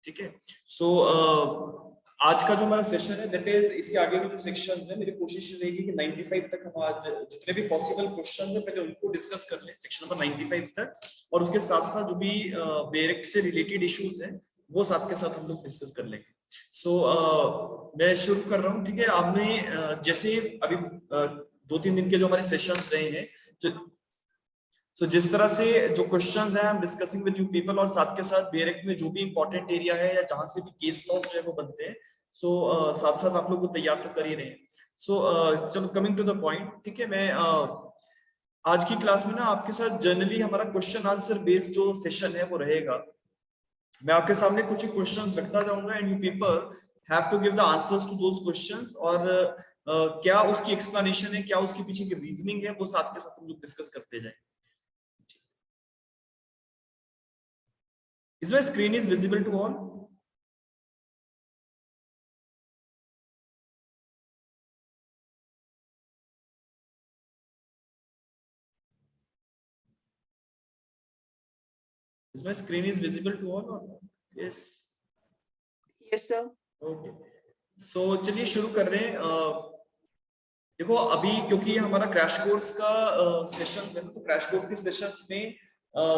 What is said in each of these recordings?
ठीक है। सो आज का जो हमारा सेशन है दैट इज, इसके आगे के जो सेक्शन है मेरी कोशिश रहेगी कि 95 तक हम आज जितने भी पॉसिबल क्वेश्चन है पहले उनको डिस्कस कर लें सेक्शन नंबर 95 तक, और उसके साथ साथ जो भी बेरेक्ट से रिलेटेड इश्यूज हैं वो साथ के साथ हम लोग डिस्कस कर लेंगे। सो मैं शुरू कर रहा हूँ, ठीक है। आपने जैसे अभी 2-3 दिन के जो हमारे सेशंस रहे हैं, जो जिस तरह से जो क्वेश्चंस हैं हम डिस्कसिंग विद यू पीपल, और साथ के साथ बेरेक्ट में जो भी इंपॉर्टेंट एरिया है या जहां से भी केस लॉस जो है वो बनते हैं, सो साथ साथ आप लोग को तैयार तो कर ही रहे हैं। सो चलो कमिंग टू द पॉइंट, ठीक है। मैं आज की क्लास में ना आपके साथ जनरली हमारा क्वेश्चन आंसर बेस्ड जो सेशन है वो रहेगा। मैं आपके सामने कुछ क्वेश्चंस रखता जाऊंगा and you people have to give the answers to those questions, और क्या उसकी एक्सप्लेनेशन है, क्या उसके पीछे की रीजनिंग है, वो साथ के साथ हम लोग डिस्कस करते जाएं। Is my screen is visible to all? Is my screen is visible to all or not? Yes. Yes sir. Okay. So चलिए शुरू कर रहे हैं। देखो अभी क्योंकि हमारा क्रैश कोर्स का सेशन है, तो क्रैश कोर्स के सेशंस में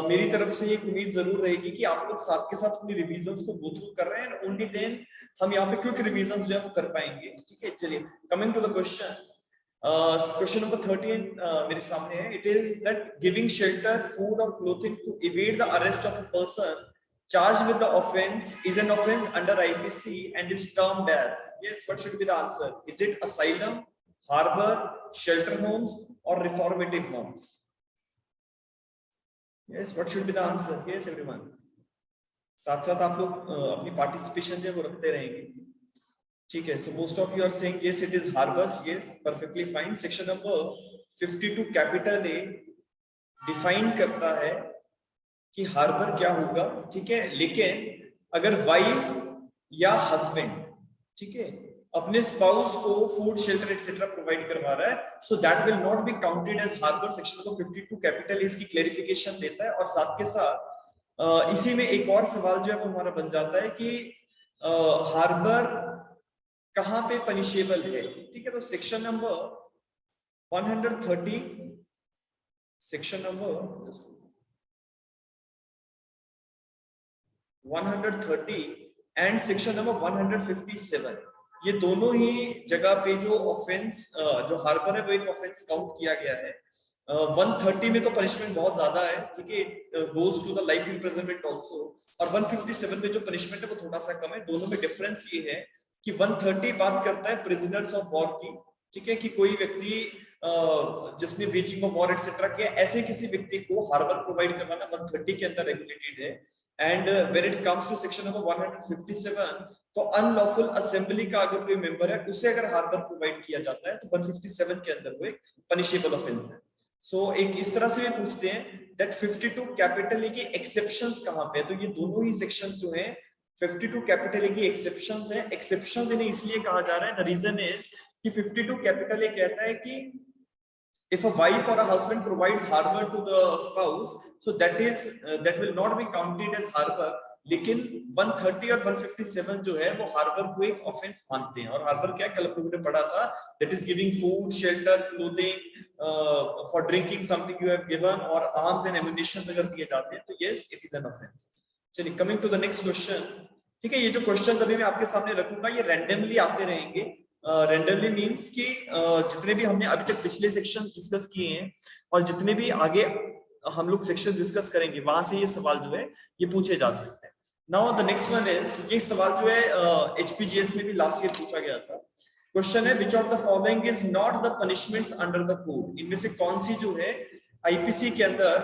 मेरी तरफ से एक उम्मीद जरूर रहेगी कि आप लोग साथ के साथ अपनी रिवीजन्स को गो थ्रू कर रहे हैं, ओनली देन हम यहाँ पे क्विक रिवीजन्स जो है वो कर पाएंगे। ठीक है, चलिए coming to the question. Question number 13 मेरे सामने है। It is that giving shelter, food और clothing to evade the arrest of a person charged with the offense is an offense under IPC and is termed as, yes, what should be the answer? Is it asylum, harbor, shelter homes or reformative homes? Yes, what should be the answer? Yes everyone, साथ साथ आप लोग अपनी participation जो वो रखते रहेंगे। ठीक है, so most of you are saying yes it is harbors. Yes, perfectly fine. Section number 52 capital A define करता है कि हार्बर क्या होगा। ठीक है, लेकिन अगर वाइफ या हस्बैंड, ठीक है, अपने स्पाउस को फूड, शेल्टर एक्सेट्रा प्रोवाइड करवा रहा है, so that will not be counted as harbour. Section number 52 capital इसकी क्लेरिफिकेशन देता है। और साथ के साथ इसी में एक और सवाल जो है वो हमारा बन जाता है कि हार्बर कहां पे पनिशेबल है। ठीक है, तो section number 130, section number 130 and section number 157, ये दोनों ही जगह पे जो ऑफेंस जो हार्बर है वो एक ऑफेंस काउंट किया गया है। 130 में तो पनिशमेंट बहुत ज्यादा है, ठीक है, goes to the life imprisonment also, और 157 में जो पनिशमेंट है वो थोड़ा सा कम है। दोनों में डिफरेंस ये है कि 130 बात करता है प्रिजनर्स ऑफ वॉर की, ठीक है, कि कोई व्यक्ति जिसने वेजिंग ऑफ वॉर एक्सेट्रा किया, ऐसे किसी व्यक्ति को हार्बर प्रोवाइड करवाना 130 के अंदर रेगुलेटेड है। And when it comes to section number 157, तो अनलॉफुल असेंबली का अगर कोई मेंबर है उसे अगर हार्बर प्रोवाइड किया जाता है तो 157 के अंदर वो एक पनिशेबल ऑफेंस है। सो एक इस तरह से भी पूछते हैं दैट 52 कैपिटल ए की एक्सेप्शंस कहां पे है। तो ये दोनों ही सेक्शंस जो हैं 52 कैपिटल ए की एक्सेप्शंस हैं। एक्सेप्शंस इन्हें इसलिए कहा जा रहा है, द रीजन इज कि 52 कैपिटल ए कहता है कि if a wife or a husband provides harbor to the spouse, so that will not be counted as harbor। लेकिन 130 और 157 जो है वो हार्बर को एक ऑफेंस मानते हैं। और हार्बर क्या, कल आपने पढ़ा था, that is giving food, shelter, clothing for drinking something you have given, और आर्म्स एंड एम्युनिशन अगर दिए जाते हैं तो yes it is an offence. चलिए coming to the next question. ठीक है, ये जो क्वेश्चन अभी मैं आपके सामने रखूंगा ये रैंडमली आते रहेंगे। रैंडमली मींस कि जितने भी हमने अभी तक पिछले सेक्शंस डिस्कस किए हैं और जितने भी आगे हम लोग सेक्शन डिस्कस करेंगे वहां से ये सवाल जो है ये पूछे जा सकते हैं। Now the next one is, ये सवाल जो है एचपीजीएस में भी लास्ट ईयर पूछा गया था। क्वेश्चन है which of the following is not the punishments under the code. इनमें से कौन सी जो है आईपीसी के अंदर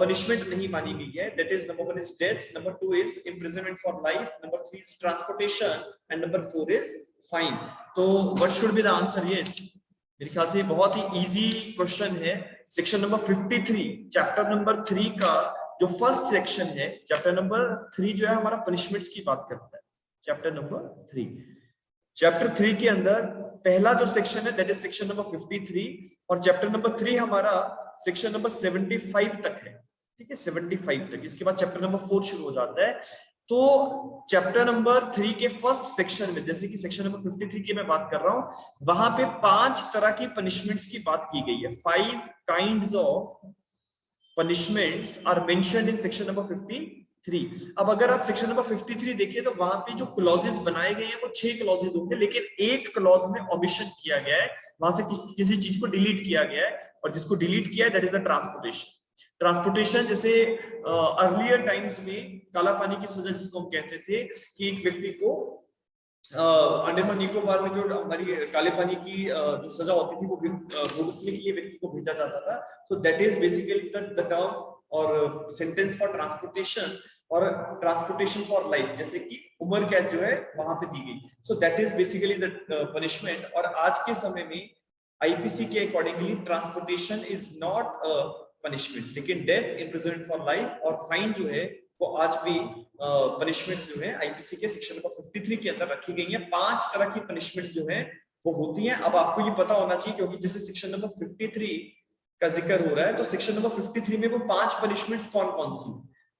पनिशमेंट नहीं मानी गई है। That is number 1 is death, number 2 is imprisonment for life, number 3 is transportation and number 4 is fine. तो what should be the answer? Yes, मेरे ख्याल से बहुत ही इजी क्वेश्चन है। सेक्शन नंबर 53 चैप्टर नंबर 3 का जो फर्स्ट सेक्शन है, चैप्टर नंबर 3 जो है हमारा पनिशमेंट्स की बात करता है। चैप्टर नंबर 3, चैप्टर 3 के अंदर पहला जो सेक्शन है दैट इज सेक्शन नंबर 53, और चैप्टर नंबर 3 हमारा सेक्शन नंबर 75 तक है। ठीक है, 75 तक। इसके बाद चैप्टर नंबर 4 शुरू हो जाता है तो चैप्टर नंबर 3 के फर्स्ट सेक्शन में, जैसे कि सेक्शन नंबर 53 की मैं बात कर रहा हूं, वहां पे 5 तरह की पनिशमेंट्स की बात की गई है। 5 kinds of punishments are mentioned in section number 53। अब अगर आप सेक्शन नंबर 53 देखिए तो वहां पे जो क्लॉजेस बनाए गए हैं वो 6 क्लॉजेस होंगे, लेकिन एक क्लॉज में ओमिशन किया गया है, वहां से किसी चीज को डिलीट किया गया है, और जिसको डिलीट किया है that is the transportation. Transportation जैसे अर्लियर टाइम्स में काला पानी की सजा जिसको हम कहते थे कि एक व्यक्ति को अंडमान निकोबार में जो हमारी काले पानी की जो सजा होती थी वो भुगतने के लिए व्यक्ति को भेजा जाता था। So that is basically the term और सेंटेंस फॉर ट्रांसपोर्टेशन, और ट्रांसपोर्टेशन फॉर लाइफ जैसे कि उम्र कैद जो है वहां पे दी गई। So that is basically the punishment. और आज के समय में आईपीसी के accordingly transportation is not punishment, लेकिन डेथ, इम्प्रिजनमेंट फॉर लाइफ और फाइन जो है वो आज भी पनिशमेंट जो है आईपीसी के सेक्शन नंबर 53 के अंदर रखी गई है। 5 तरह की पनिशमेंट जो है वो होती हैं। अब आपको ये पता होना चाहिए क्योंकि जैसे सेक्शन नंबर 53 का जिक्र हो रहा है, तो सेक्शन नंबर 53 में वो 5 पनिशमेंट्स कौन कौन सी।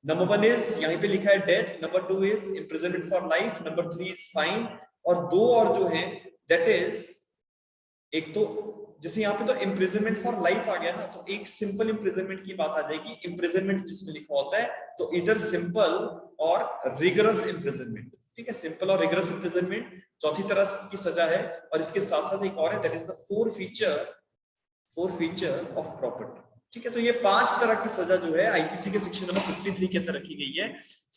नंबर 1 इज यहाँ पे लिखा है death, number 2 is imprisonment for life, number 3 is fine, और 2 और जो है दैट इज, एक तो जैसे यहाँ पे तो इम्प्रिजनमेंट फॉर लाइफ आ गया ना, तो एक सिंपल इम्प्रिजनमेंट की बात आ जाएगी। इम्प्रिजनमेंट जिसमें लिखा होता है तो इधर सिंपल और रिगरस इम्प्रिजनमेंट, ठीक है, सिंपल और रिगरस इम्प्रिजनमेंट चौथी तरह की सजा है। और इसके साथ साथ एक और है that is the four feature of property, ठीक है। तो ये 5 तरह की सजा जो है आईपीसी के सेक्शन नंबर 53 के अंदर रखी गई है।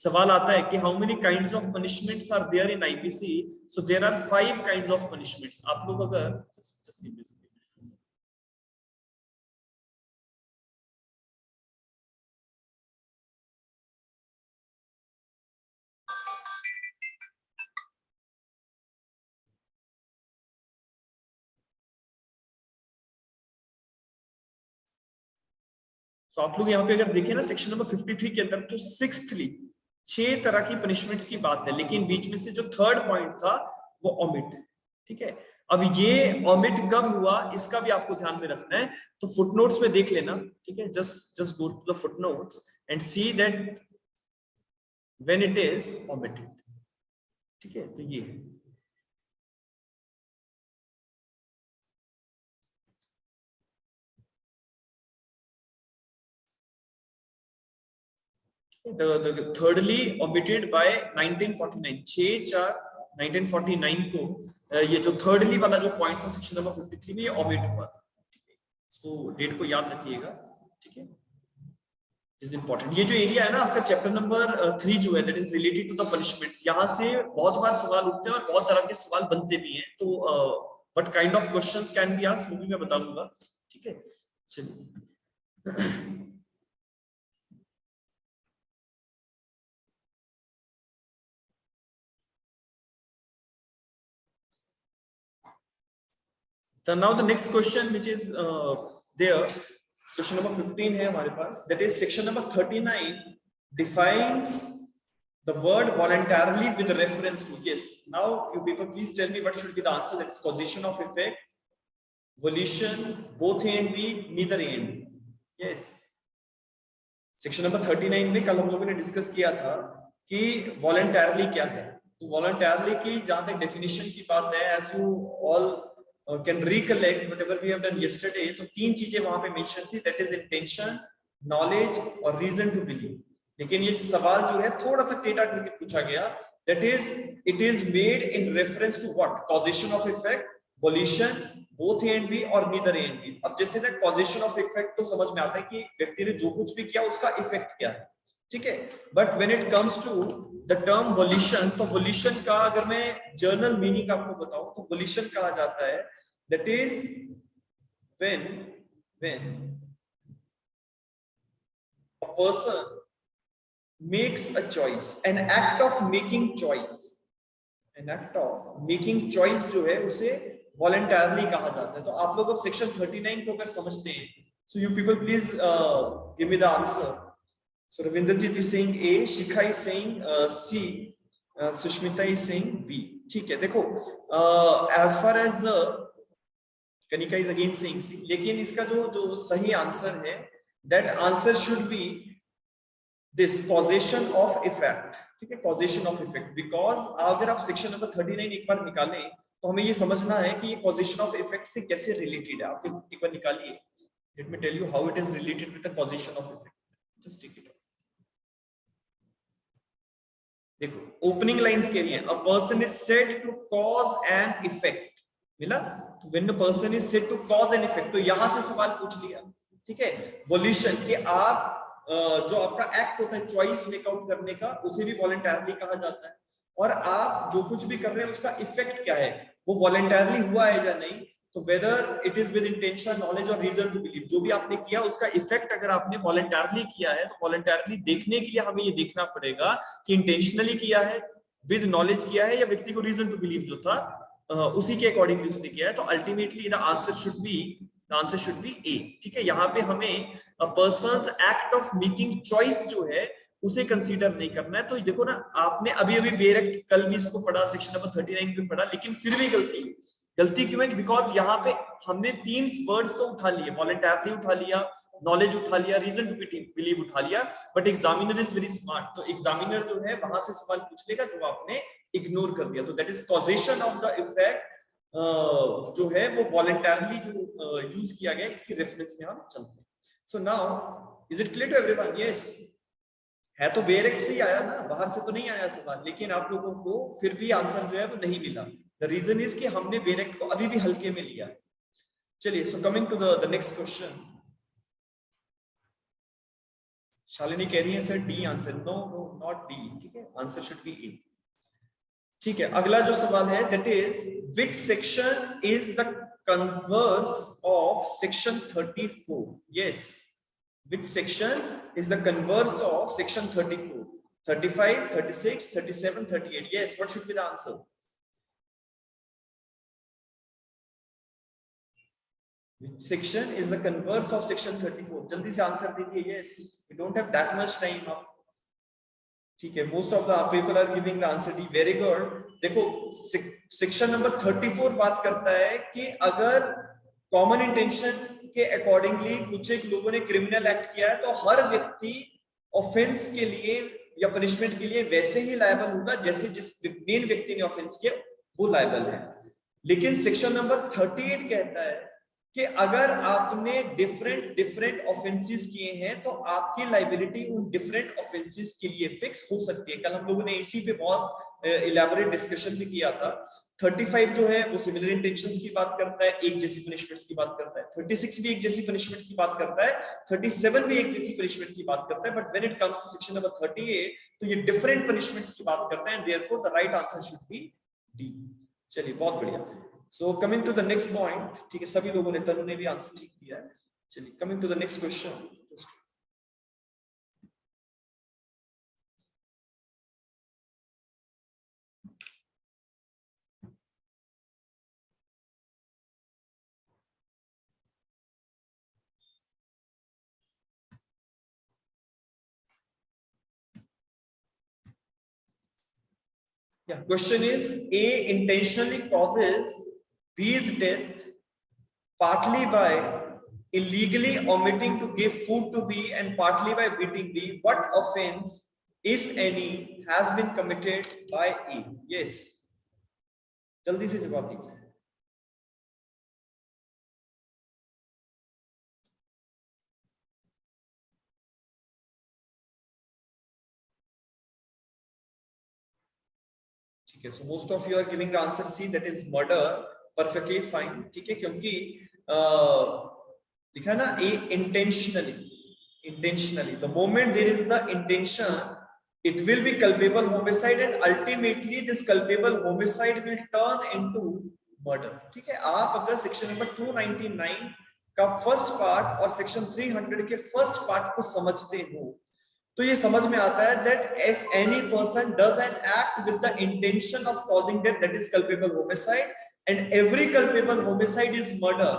सवाल आता है कि how many kinds of punishments are there in IPC. So there are 5 kinds of punishments. आप लोग अगर तो आप लोग यहाँ पे अगर देखें ना सेक्शन नंबर 53 के अंदर, तो सिक्स्थली 6 तरह की पनिशमेंट्स की बात है, लेकिन बीच में से जो थर्ड पॉइंट था वो ओमिट, ठीक है। अब ये ओमिट कब हुआ इसका भी आपको ध्यान में रखना है, तो फुटनोट्स में देख लेना, ठीक है। Just go to the footnotes and see that when it is omitted, ठीक है। तो ये the thirdly omitted by 1949, 6/4/1949 को ये जो थर्डली वाला जो पॉइंट था सेक्शन नंबर 53 में ये ओमिट हुआ था, ठीक है। इसको डेट को याद रखिएगा, ठीक है, इज इंपॉर्टेंट। ये जो एरिया है ना आपका चैप्टर नंबर 3 जो है that is related to the punishments, यहाँ से बहुत बार सवाल उठते हैं और बहुत तरह के सवाल बनते भी हैं। तो what kind of questions can be asked वो भी मैं बता दूंगा, ठीक है। चलिए So now the next question which is there, question number 15 है हमारे पास, that is section number 39 defines the word voluntarily with reference to. Yes, now you people please tell me what should be the answer. That is causation of effect, volition, both A and B, neither A and B. Yes, section number 39 में कल हम लोगों ने discuss किया था कि voluntarily क्या है। तो voluntarily की जहां तक definition की बात है, as you all can recollect whatever we have done yesterday, तो 3 चीजें वहां पे मेंशन थी, that is intention, knowledge और reason to believe। लेकिन ये सवाल जो है थोड़ा सा टेढ़ा करके पूछा गया, that is it is made in reference to what, causation of effect, volition, both A and B और neither A and B। अब जैसे तक causation of effect तो समझ में आता है कि व्यक्ति ने जो कुछ भी किया उसका इफेक्ट क्या है, ठीक है। But when it comes to the term volition, तो वोल्यूशन का अगर मैं जर्नल मीनिंग आपको बताऊं तो वोल्यूशन कहा जाता है that is when a person makes a choice, an act of making choice, an act of making choice जो है उसे वॉलंटरली कहा जाता है। तो आप लोग अब सेक्शन 39 को अगर समझते हैं, so you people please give me the answer. So Ravindrajit is saying A, Shikha is saying C, Sushmita is saying B. ठीक है, देखो as far as the Kanika is again saying C, लेकिन इसका जो सही आंसर है that answer should be this causation of effect, ठीक है, कॉजेशन ऑफ इफेक्ट, बिकॉज अगर आप सेक्शन नंबर 39 एक बार निकालें तो हमें ये समझना है कि ये कॉजेशन ऑफ इफेक्ट से कैसे रिलेटेड है। आप एक बार निकालिए, let me tell you how it is related with the causation of effect. Just take it. देखो ओपनिंग लाइंस के लिए, a person is said to cause an effect, मिला, तो when the person is said to cause an effect, तो यहां से सवाल पूछ लिया, ठीक है, वॉल्यूशन के आप जो आपका एक्ट होता है चॉइस मेकआउट करने का, उसे भी वॉलंटरली कहा जाता है, और आप जो कुछ भी कर रहे हैं उसका इफेक्ट क्या है, वो वॉलंटरली हुआ है या नहीं, तो whether it is with intention, knowledge और रीजन टू बिलीव, जो भी आपने किया उसका इफेक्ट अगर आपने वॉलंटरली किया है, तो वॉलंटरली देखने के लिए हमें ये देखना पड़ेगा कि इंटेंशनली किया है, विद नॉलेज किया है, या व्यक्ति को रीजन टू बिलीव जो था उसी के अकॉर्डिंगली उसने किया है। तो ultimately the answer should be A, ठीक है। यहाँ पे हमें a person's act of making choice जो है उसे कंसीडर नहीं करना है। तो देखो ना, आपने अभी बेरेक्ट कल भी इसको पढ़ा, सेक्शन नंबर 39 में पढ़ा, लेकिन फिर भी गलती क्यों है? बिकॉज यहाँ पे हमने 3 वर्ड्स तो उठा लिए, वॉलंटरली उठा लिया, नॉलेज उठा लिया, रीजन टू बिलीव उठा लिया, but examiner is very smart, तो एग्जामिनर जो है वहां से सवाल पूछ लेगा जो आपने इग्नोर कर दिया। तो that is causation of the effect, जो है वो वॉलंटरली जो यूज किया गया, इसके रेफरेंस में हम चलते हैं। So now is it clear to everyone? Yes, है तो बेरेक्ट से ही आया ना, बाहर से तो नहीं आया सवाल, लेकिन आप लोगों को फिर भी आंसर जो है वो नहीं मिला। द रीजन इज कि हमने बेरेक्ट को अभी भी हल्के में लिया। चलिए, so coming to the next question. Shalini कह रही है sir D answer, no not D, ठीक है, आंसर शुड बी ए। ठीक है, अगला जो सवाल है that is which section is the converse of section 34? Yes, which section is the converse of section 34? 35, 36, 37, 38? Yes, what should be the answer? Which section is the converse of section 34? जल्दी से answer दीजिए। yes, we don't have that much time अब, ठीक है, most of the people are giving the answer D, very good। देखो section number 34 बात करता है कि अगर कॉमन इंटेंशन के अकॉर्डिंगली कुछ एक लोगों ने क्रिमिनल एक्ट किया है, तो हर व्यक्ति ऑफेंस के लिए या पनिशमेंट के लिए वैसे ही लायबल होगा जैसे जिस मेन व्यक्ति ने ऑफेंस किया वो लायबल है। लेकिन सेक्शन नंबर 38 कहता है कि अगर आपने डिफरेंट ऑफेंसेस किए हैं तो आपकी लायबिलिटी उन डिफरेंट ऑफेंसेस के लिए फिक्स हो सकती है। कल हम लोगों ने इसी पे बहुत इलैबोरेट डिस्कशन भी किया था। 35 जो है वो सिमिलर इंटेंशंस की बात करता है, एक जैसी पनिशमेंट्स की बात करता है। 36 भी एक जैसी पनिशमेंट की बात करता है, 37 भी एक जैसी पनिशमेंट की बात करता है, but when it comes to section number 38 तो ये डिफरेंट पनिशमेंट्स की बात करता है, and therefore the right answer should be D. चलिए, बहुत बढ़िया। So coming to the next point, ठीक है, सभी लोगों ने, तनु ने भी आंसर ठीक दिया है। चलिए, coming to the next question. Yeah, question is A intentionally causes B's death partly by illegally omitting to give food to B and partly by beating B. What offense, if any, has been committed by A? Yes, जल्दी से जवाब दीजिए। ठीक है, so most of you are giving the answer C, that is murder, perfectly fine, ठीक है, क्योंकि लिखा है ना A intentionally, the moment there is the intention it will be culpable homicide and ultimately this culpable homicide will turn into murder। ठीक है, आप अगर सेक्शन नंबर 299 का फर्स्ट पार्ट और सेक्शन 300 के फर्स्ट पार्ट को समझते हो तो ये समझ में आता है that if any person does an act with the intention of causing death, that is culpable homicide, and every culpable homicide is murder।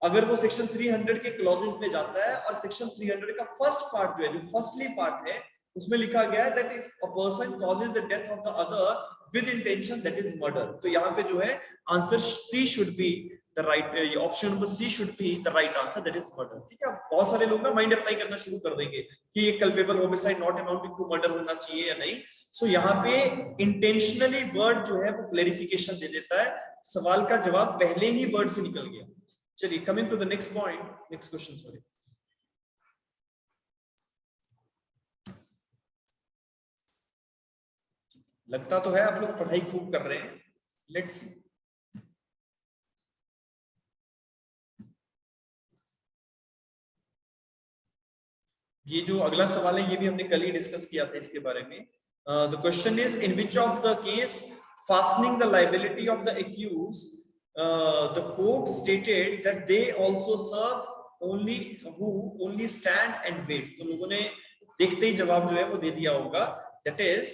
अगर वो सेक्शन 300 के क्लॉजेस में जाता है और सेक्शन 300 का फर्स्ट पार्ट जो है, जो फर्स्टली पार्ट है, उसमें लिखा गया है that if a person causes the death of the other with intention, that is murder। तो यहाँ पे जो है answer C should be the right, option number C should be the right answer, that is murder. ठीक है, बहुत सारे लोग ना माइंड अप्लाई करना शुरू कर देंगे कि ये culpable homicide not amounting to murder होना चाहिए या नहीं। सो यहाँ पे इंटेंशनली वर्ड जो है वो क्लेरिफिकेशन दे देता है, सवाल का जवाब पहले ही वर्ड से निकल गया। चलिए coming to the next point, next question, sorry. लगता तो है आप लोग पढ़ाई खूब कर रहे हैं, लेट्स सी। ये जो अगला सवाल है ये भी हमने कल ही डिस्कस किया था इसके बारे में। The question is in which of the case fastening the liability of the accused the court stated that they also serve only who only stand and wait। तो लोगों ने देखते ही जवाब जो है वो दे दिया होगा, that is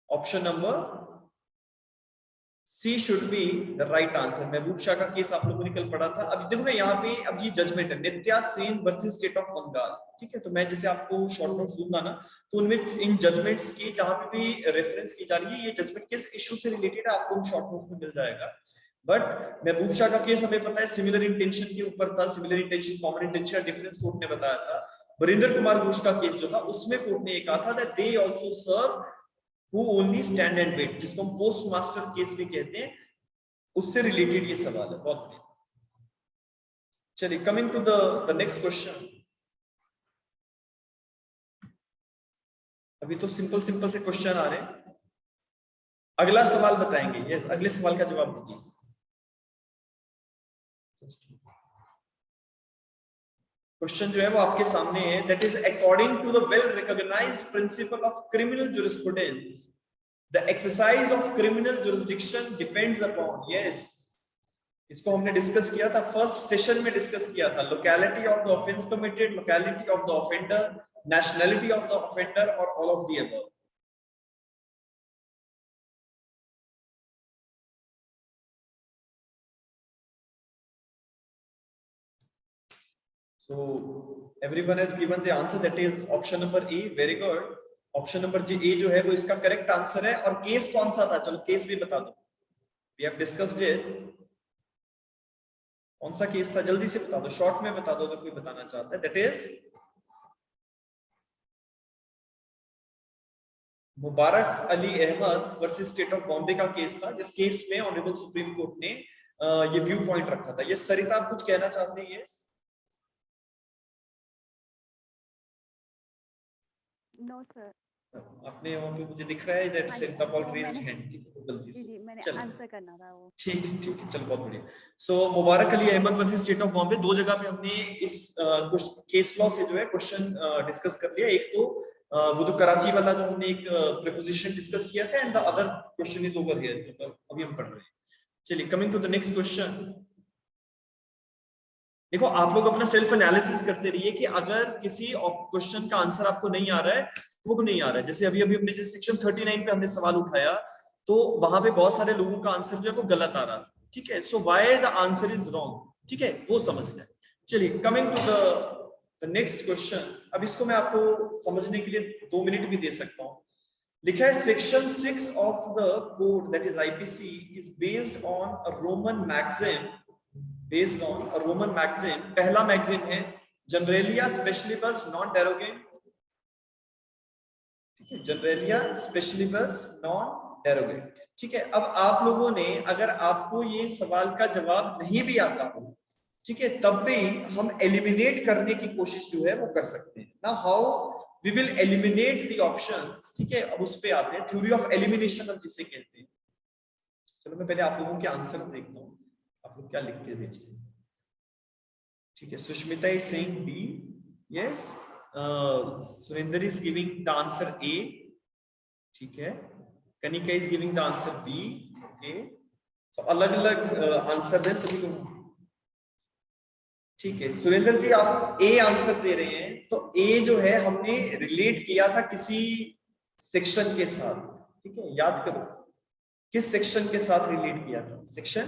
option number C should be the right answer। महबूब शाह का केस आप लोगों ने कल पढ़ा था। अब देखो ना यहाँ पे, अब ये जजमेंट है Nitya Sen versus state of Bengal. ठीक है, तो मैं जैसे आपको शॉर्ट नोट्स दूंगा ना, तो उनमें इन जजमेंट्स की जहां पे भी रेफरेंस की जा रही है, ये जजमेंट किस इश्यू से रिलेटेड है आपको शॉर्ट नोट्स में मिल जाएगा। बट महबूब शाह का केस हमें पता है सिमिलर इंटेंशन के ऊपर था, similar intention common intention difference court ने बताया था। वरिंदर कुमार घोष का केस जो था उसमें कोर्ट ने ये कहा था that they also serve who only stand and wait, जिसको हम पोस्ट मास्टर केस भी कहते हैं, उससे रिलेटेड ये सवाल है। बहुत बढ़िया। चलिए coming to the next question. अभी तो सिंपल सिंपल से क्वेश्चन आ रहे हैं, अगला सवाल बताएंगे। यस, अगले सवाल का जवाब दीजिए। क्वेश्चन जो है वो आपके सामने है, that is according to the well recognised principle of criminal jurisprudence the exercise of criminal jurisdiction depends upon. Yes, इसको हमने डिस्कस किया था, फर्स्ट सेशन में डिस्कस किया था। Locality of the offence committed, locality of the offender, nationality of the offender और all of the above. So everyone has given the answer, that is option number A। very good। Option number A जो है वो इसका correct answer है। और case कौन सा था, चलो केस भी बता दो। We have discussed it। कौन सा केस था जल्दी से बता दो, शॉर्ट में बता दो अगर कोई बताना चाहता है। That is Mubarak Ali Ahmad versus state of Bombay का केस था, जिस केस में ऑनरेबल सुप्रीम कोर्ट ने ये व्यू पॉइंट रखा था। ये सरिता आप कुछ कहना चाहते हैं? यस। नो सर, आपने वहां पे मुझे दिख रहा है that Sarita Paul raised hand, गलती से। जी मैंने आंसर करना था वो। ठीक है चलो बहुत बढ़िया। So Mubarak Ali Ahmad versus state of Bombay, दो जगह पे हमने इस केस लॉ से जो है क्वेश्चन डिस्कस कर लिया। एक तो वो जो कराची वाला जो हमने एक प्रीपोजिशन डिस्कस किया था, and the other question is over here, तो अभी हम पढ़ रहे हैं। चलिए coming to the next question. देखो आप लोग अपना सेल्फ एनालिसिस करते रहिए कि अगर किसी क्वेश्चन का आंसर आपको नहीं आ रहा है तो वो नहीं आ रहा है। जैसे अभी हमने जैसे सेक्शन 39 पे हमने सवाल उठाया, तो वहां पे बहुत सारे लोगों का आंसर जो है वो गलत आ रहा था। ठीक है, so why the answer is wrong, ठीक है, वो समझना है। चलिए coming to the next question. अब इसको मैं आपको समझने के लिए 2 मिनट भी दे सकता हूँ। लिखा है section 6 of the code that is IPC is based on a Roman maxim, based on a Roman maxim. पहला मैक्सिम है जनरेलिया स्पेशलिबस नॉन डेरोगेंट, ठीक है, जनरेलिया स्पेशलिबस नॉन डेरोगेंट। ठीक है, अब आप लोगों ने, अगर आपको ये सवाल का जवाब नहीं भी आता हो, ठीक है, तब भी हम एलिमिनेट करने की कोशिश जो है वो कर सकते हैं ना। How we will eliminate the options, ठीक है, अब उस पे आते हैं। थ्योरी ऑफ एलिमिनेशन हम जिसे कहते हैं। चलो मैं पहले आप लोगों के आंसर देखता हूँ, आप लोग क्या लिख के भेजते हैं। ठीक है, Sushmita is saying B, yes, Surendra is giving the answer A, ठीक है, Kanika is giving the answer B. Okay, तो अलग अलग आंसर है सभी लोग। ठीक है, सुरेंद्र जी आप ए आंसर दे रहे हैं, तो ए जो है हमने रिलेट किया था किसी सेक्शन के साथ। ठीक है, याद करो किस सेक्शन के साथ रिलेट किया था, सेक्शन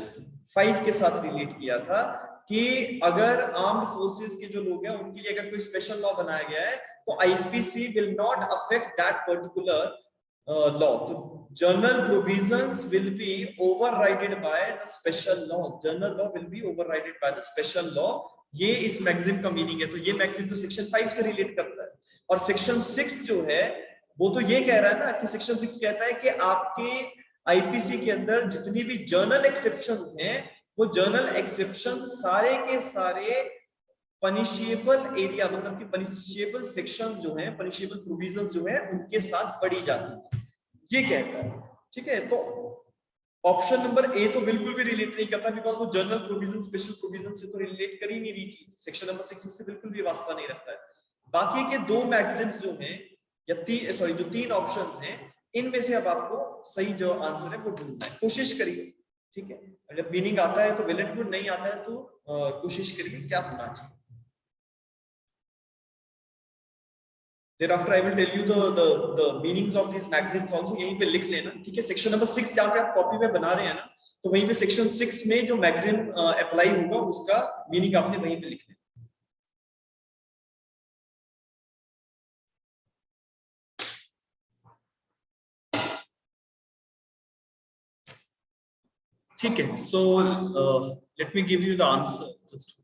5 के साथ रिलेट किया था कि अगर आर्म्ड फोर्सेस के जो लोग हैं उनके लिए अगर कोई स्पेशल लॉ बनाया गया है तो IPC will not affect that particular law. तो General provisions will be overridden by the special law. General law will be overridden by the special law. ये इस मैक्सिम का मीनिंग है। तो ये मैक्सिम तो सेक्शन 5 से रिलेट करता है। और सेक्शन 6 जो है वो तो ये कह रहा है ना कि सेक्शन 6 कहता है कि आपके आईपीसी के अंदर जितनी भी जर्नल एक्सेप्शंस हैं वो जर्नल एक्सेप्शंस सारे के सारे पनिशेबल एरिया मतलब कि पनिशेबल सेक्शंस जो हैं, पनिशेबल प्रोविजंस जो है उनके साथ पढ़ी जाती है, ये कहता है। ठीक है, तो ऑप्शन नंबर ए तो बिल्कुल भी रिलेट नहीं करता बिकॉज वो जनरल प्रोविजन स्पेशल प्रोविजन से तो रिलेट कर ही नहीं रही चीज। सेक्शन नंबर 6 उससे बिल्कुल भी वास्ता नहीं रखता है। बाकी के दो मैगजीन्स जो हैं या जो तीन ऑप्शंस हैं इनमें से अब आपको सही जो आंसर है वो ढूंढना है। कोशिश करिए, ठीक है, अगर मीनिंग आता है तो वेल एंड गुड, नहीं आता है तो कोशिश करिए क्या होना चाहिए। Thereafter I will tell you the meanings of these maxims also, यहीं पे लिख लेना, ठीक है। सेक्शन नंबर 6 जहाँ पे आप कॉपी में बना रहे हैं ना, तो वहीं पे सेक्शन 6 में जो मैक्सिम अप्लाई होगा उसका मीनिंग आपने वहीं पे लिख लेना। ठीक है, so let me give you the answer. Just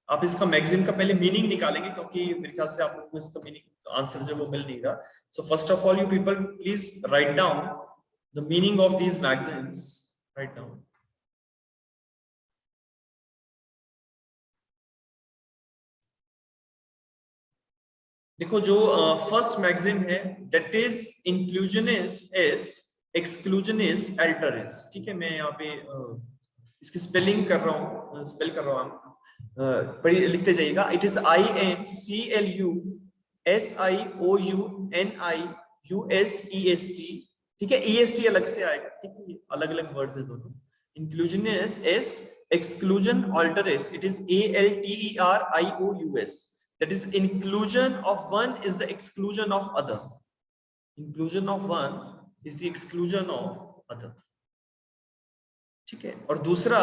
आप इसका मैक्सिम का पहले मीनिंग निकालेंगे क्योंकि मेरे ख्याल से आप लोगों को इसका मीनिंग आंसर जो वो मिल नहीं रहा। So first of all you people please right down the meaning of these magazines, write down. देखो जो फर्स्ट मैगजीन है दैट इज इंक्लूजनिस्ट एक्सक्लूजनिस्ट अल्टरिस्ट। ठीक है, मैं यहाँ पे इसकी स्पेलिंग कर रहा हूँ, स्पेल कर रहा हूँ, पढ़िए लिखते जाइएगा। It is INCLUSIOUNIUSEST। ठीक है, EST अलग से आएगा, ठीक है, अलग अलग वर्ड्स है दोनों। इंक्लूजनिस्ट एस्ट एक्सक्लूजन अल्टरिस्ट, it is ALTERIOUS। that is inclusion of one is the exclusion of other, inclusion of one is the exclusion of other। ठीक है, और दूसरा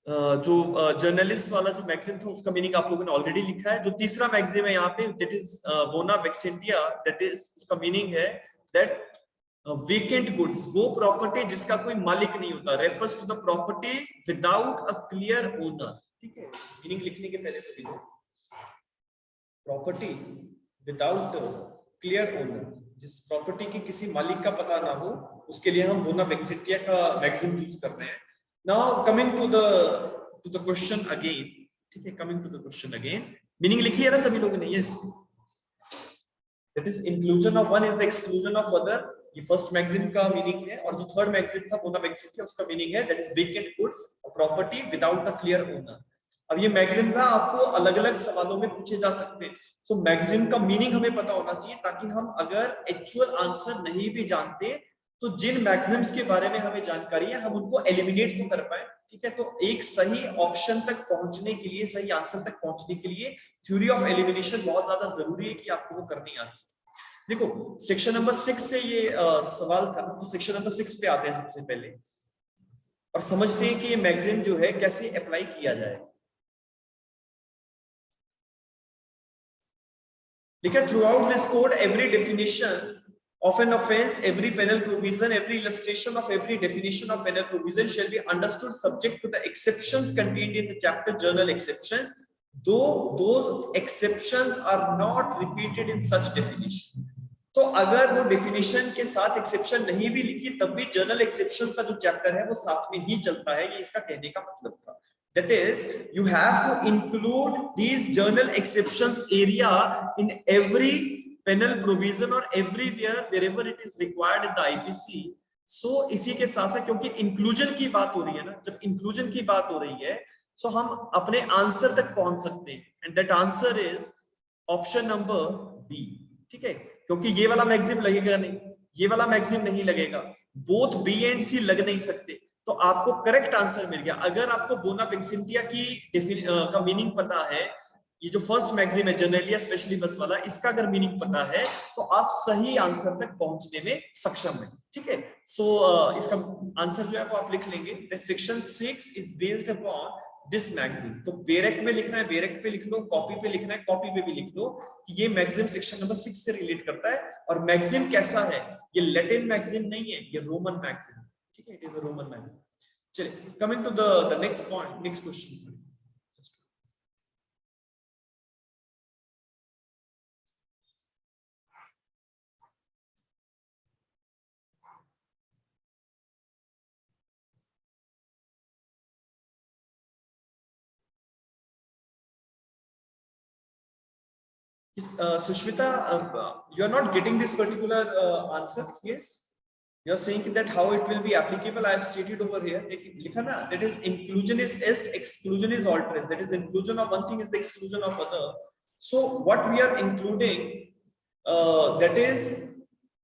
जो जर्नलिस्ट वाला जो मैगजीन था उसका मीनिंग आप लोगों ने ऑलरेडी लिखा है। जो तीसरा मैगजीन है यहाँ पे दैट इज बोना वेक्सेंटिया, दैट इज उसका मीनिंग है दैट वेकेंट गुड्स, वो प्रॉपर्टी जिसका कोई मालिक नहीं होता, refers to the property without a clear owner. ठीक है, मीनिंग लिखने के पहले सभी लोग प्रॉपर्टी विदाउट क्लियर ओनर, जिस प्रॉपर्टी की किसी मालिक का पता ना हो उसके लिए हम बोना वेक्सेंटिया का मैगजीन यूज कर रहे हैं। Now coming to the question again, ठीक है, coming to the question again, meaning लिख लिया ना सभी लोगों ने? Yes, that is inclusion of one is the exclusion of other, ये फर्स्ट मैगजीन का मीनिंग है। और जो थर्ड मैगजीन था बोना वेक्सेंटिया उसका मीनिंग है that is vacant goods property without a clear owner. अब ये मैगजीन का आपको अलग अलग सवालों में पूछे जा सकते हैं, सो मैगजीन का मीनिंग हमें पता होना चाहिए ताकि हम अगर एक्चुअल आंसर नहीं भी जानते तो जिन मैगजीन्स के बारे में हमें जानकारी है हम उनको एलिमिनेट तो कर पाए। ठीक है, तो एक सही ऑप्शन तक पहुंचने के लिए, सही आंसर तक पहुंचने के लिए थ्योरी ऑफ एलिमिनेशन बहुत ज्यादा जरूरी है कि आपको वो करनी आती है। देखो सेक्शन नंबर 6 से ये सवाल था, तो सेक्शन नंबर 6 पे आते हैं सबसे पहले और समझते हैं कि ये मैगजीन जो है कैसे अप्लाई किया जाए। Because throughout this code, every definition of an offense, every penal provision, every illustration of every definition of penal provision shall be understood subject to the exceptions contained in the chapter journal exceptions, though those exceptions are not repeated in such definition। तो अगर वो definition के साथ exception नहीं भी लिखी तब भी journal exceptions का जो chapter है वो साथ में ही चलता है, ये इसका कहने का मतलब था। That is, you have to include these journal exceptions area in every penal provision or everywhere wherever it is required in the IPC। So इसी के साथ साथ क्योंकि inclusion की बात हो रही है ना, जब inclusion की बात हो रही है so हम अपने आंसर तक पहुंच सकते हैं, and that answer is option number B। ठीक है, क्योंकि ये वाला मैगजीन लगेगा नहीं, ये वाला मैगजीन नहीं लगेगा, बोथ B and C लग नहीं सकते, तो आपको करेक्ट आंसर मिल गया। अगर आपको बोना वेक्सेंटिया का मीनिंग पता है, ये जो फर्स्ट मैगजीन है जनरलिया स्पेशली बस वाला, इसका अगर मीनिंग पता है तो आप सही आंसर तक पहुंचने में सक्षम है। ठीक है, सो इसका आंसर जो है वो आप लिख लेंगे। Section 6 is based upon this magazine. तो बेरेक में लिखना है बेरेक पे लिख लो, कॉपी पे लिखना है कॉपी पे भी लिख लो कि ये मैगजीन सेक्शन नंबर 6 से रिलेट करता है। और मैगजीन कैसा है, ये लैटिन मैगजीन नहीं है, ये रोमन मैगजीन, ठीक है, it is a Roman magazine. चलिए coming to the next point, next question. Sushmita, you are not getting this particular answer. Yes, you are saying that how it will be applicable. I have stated over here. लिखा ना, that is inclusion is S, exclusion is alternate. That is inclusion of one thing is the exclusion of other. So what we are including, that is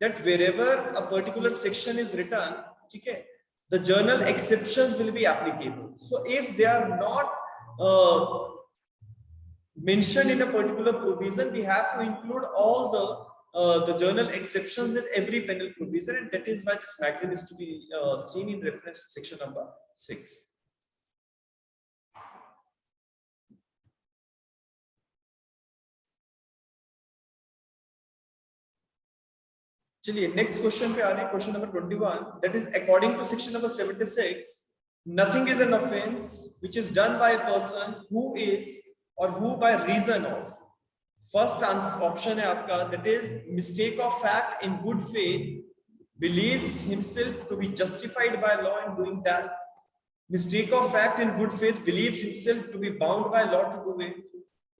that wherever a particular section is written, okay, the journal exceptions will be applicable. So if they are not mentioned in a particular provision, we have to include all the journal exceptions with every penal provision, and that is why this magazine is to be seen in reference to section number 6. चलिए next question पे आ रहे हैं, question number 21, that is according to section number 76, nothing is an offense which is done by a person who is or who by reason of, first option है आपका, that is mistake of fact in good faith believes himself to be justified by law in doing that. Mistake of fact in good faith believes himself to be bound by law to do it.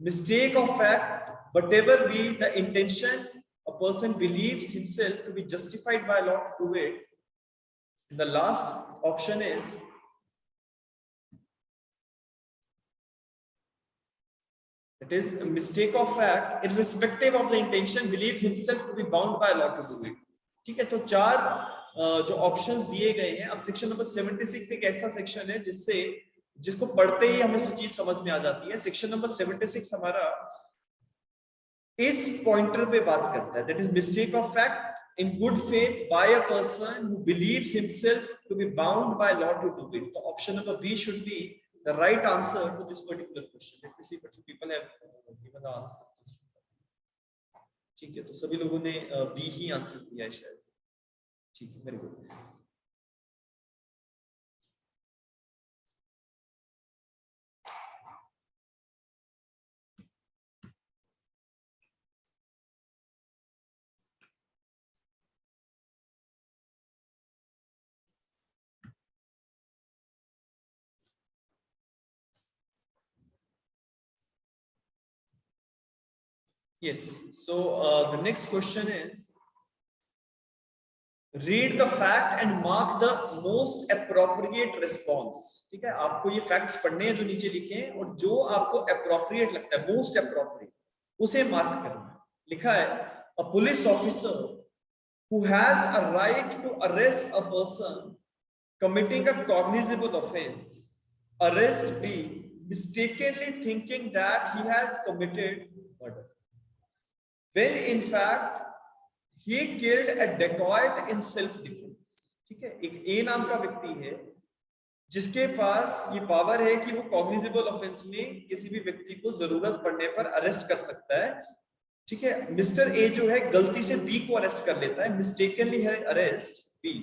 Mistake of fact, whatever be the intention, a person believes himself to be justified by law to do it. And the last option is it is a mistake of fact, irrespective of the intention, believes himself to be bound by law to do it. ठीक है, तो चार जो options दिए गए हैं। अब section number 76 एक ऐसा सेक्शन है जिसको पढ़ते ही हमें चीज समझ में आ जाती है। सेक्शन नंबर 76 हमारा इस पॉइंटर पे बात करता है, that is mistake of fact in good faith by a person who believes himself to be bound by law to do it. तो option number B should be the right answer to this particular question. Let me see what people have given the answer. ठीक है, तो सभी लोगों ने B ही answer किया है शायद। ठीक है, very good. Yes, so the next question is read the fact and mark the most appropriate response. ठीक है, आपको ये फैक्ट्स पढ़ने हैं जो नीचे लिखे हैं, और जो आपको अप्रोप्रिएट लगता है, मोस्ट अप्रोप्रिएट, उसे मार्क करना है। लिखा है a police officer who has a right to arrest a person committing a cognizable offense, arrest B mistakenly thinking that he has committed murder, when in fact he killed a dacoit in self defense. ठीक है, एक ए नाम का व्यक्ति है जिसके पास ये power है कि वो कॉग्निजेबल ऑफेंस में किसी भी व्यक्ति को जरूरत पड़ने पर अरेस्ट कर सकता है। ठीक है, मिस्टर ए जो है गलती से बी को अरेस्ट कर लेता है, मिस्टेकनली है arrest B,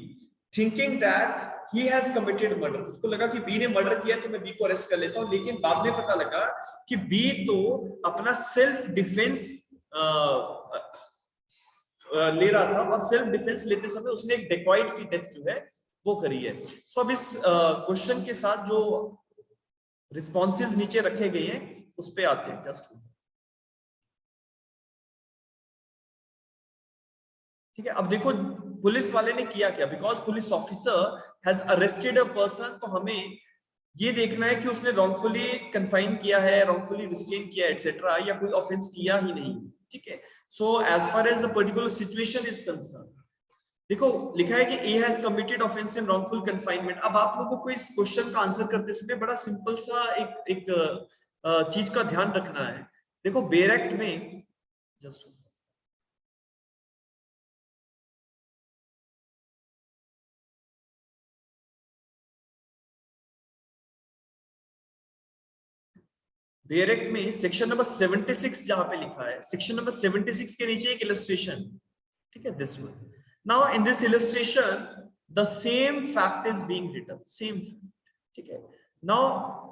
thinking that he has committed murder. उसको लगा कि बी ने मर्डर किया तो मैं बी को अरेस्ट कर लेता हूं, लेकिन बाद में पता लगा कि बी तो अपना सेल्फ डिफेंस ले रहा था, और सेल्फ डिफेंस लेते समय उसने एक डेकॉइट की डेथ जो है वो करी है। सो अब इस क्वेश्चन के साथ जो रिस्पॉन्सेज नीचे रखे गए हैं उस पे आते हैं जस्ट। ठीक है, अब देखो पुलिस वाले ने किया क्या, because police officer has arrested a person, तो हमें ये देखना है कि उसने रॉन्गफुली कन्फाइन किया है, रॉन्गफुली रिस्ट्रेन किया एटसेट्रा, या कोई ऑफेंस किया ही नहीं। ठीक है, so as far as the particular situation is concern, देखो लिखा है कि A has committed offence in wrongful confinement. अब आप लोगों को इस क्वेश्चन का आंसर करते समय बड़ा सिंपल सा एक चीज का ध्यान रखना है। देखो बेर एक्ट में जस्ट बेयर एक्ट में सेक्शन नंबर 76 जहां पे लिखा है, सेक्शन नंबर 76 के नीचे एक इलस्ट्रेशन, ठीक है, this one. Now in this illustration the same fact is being written, same, ठीक है. नाउ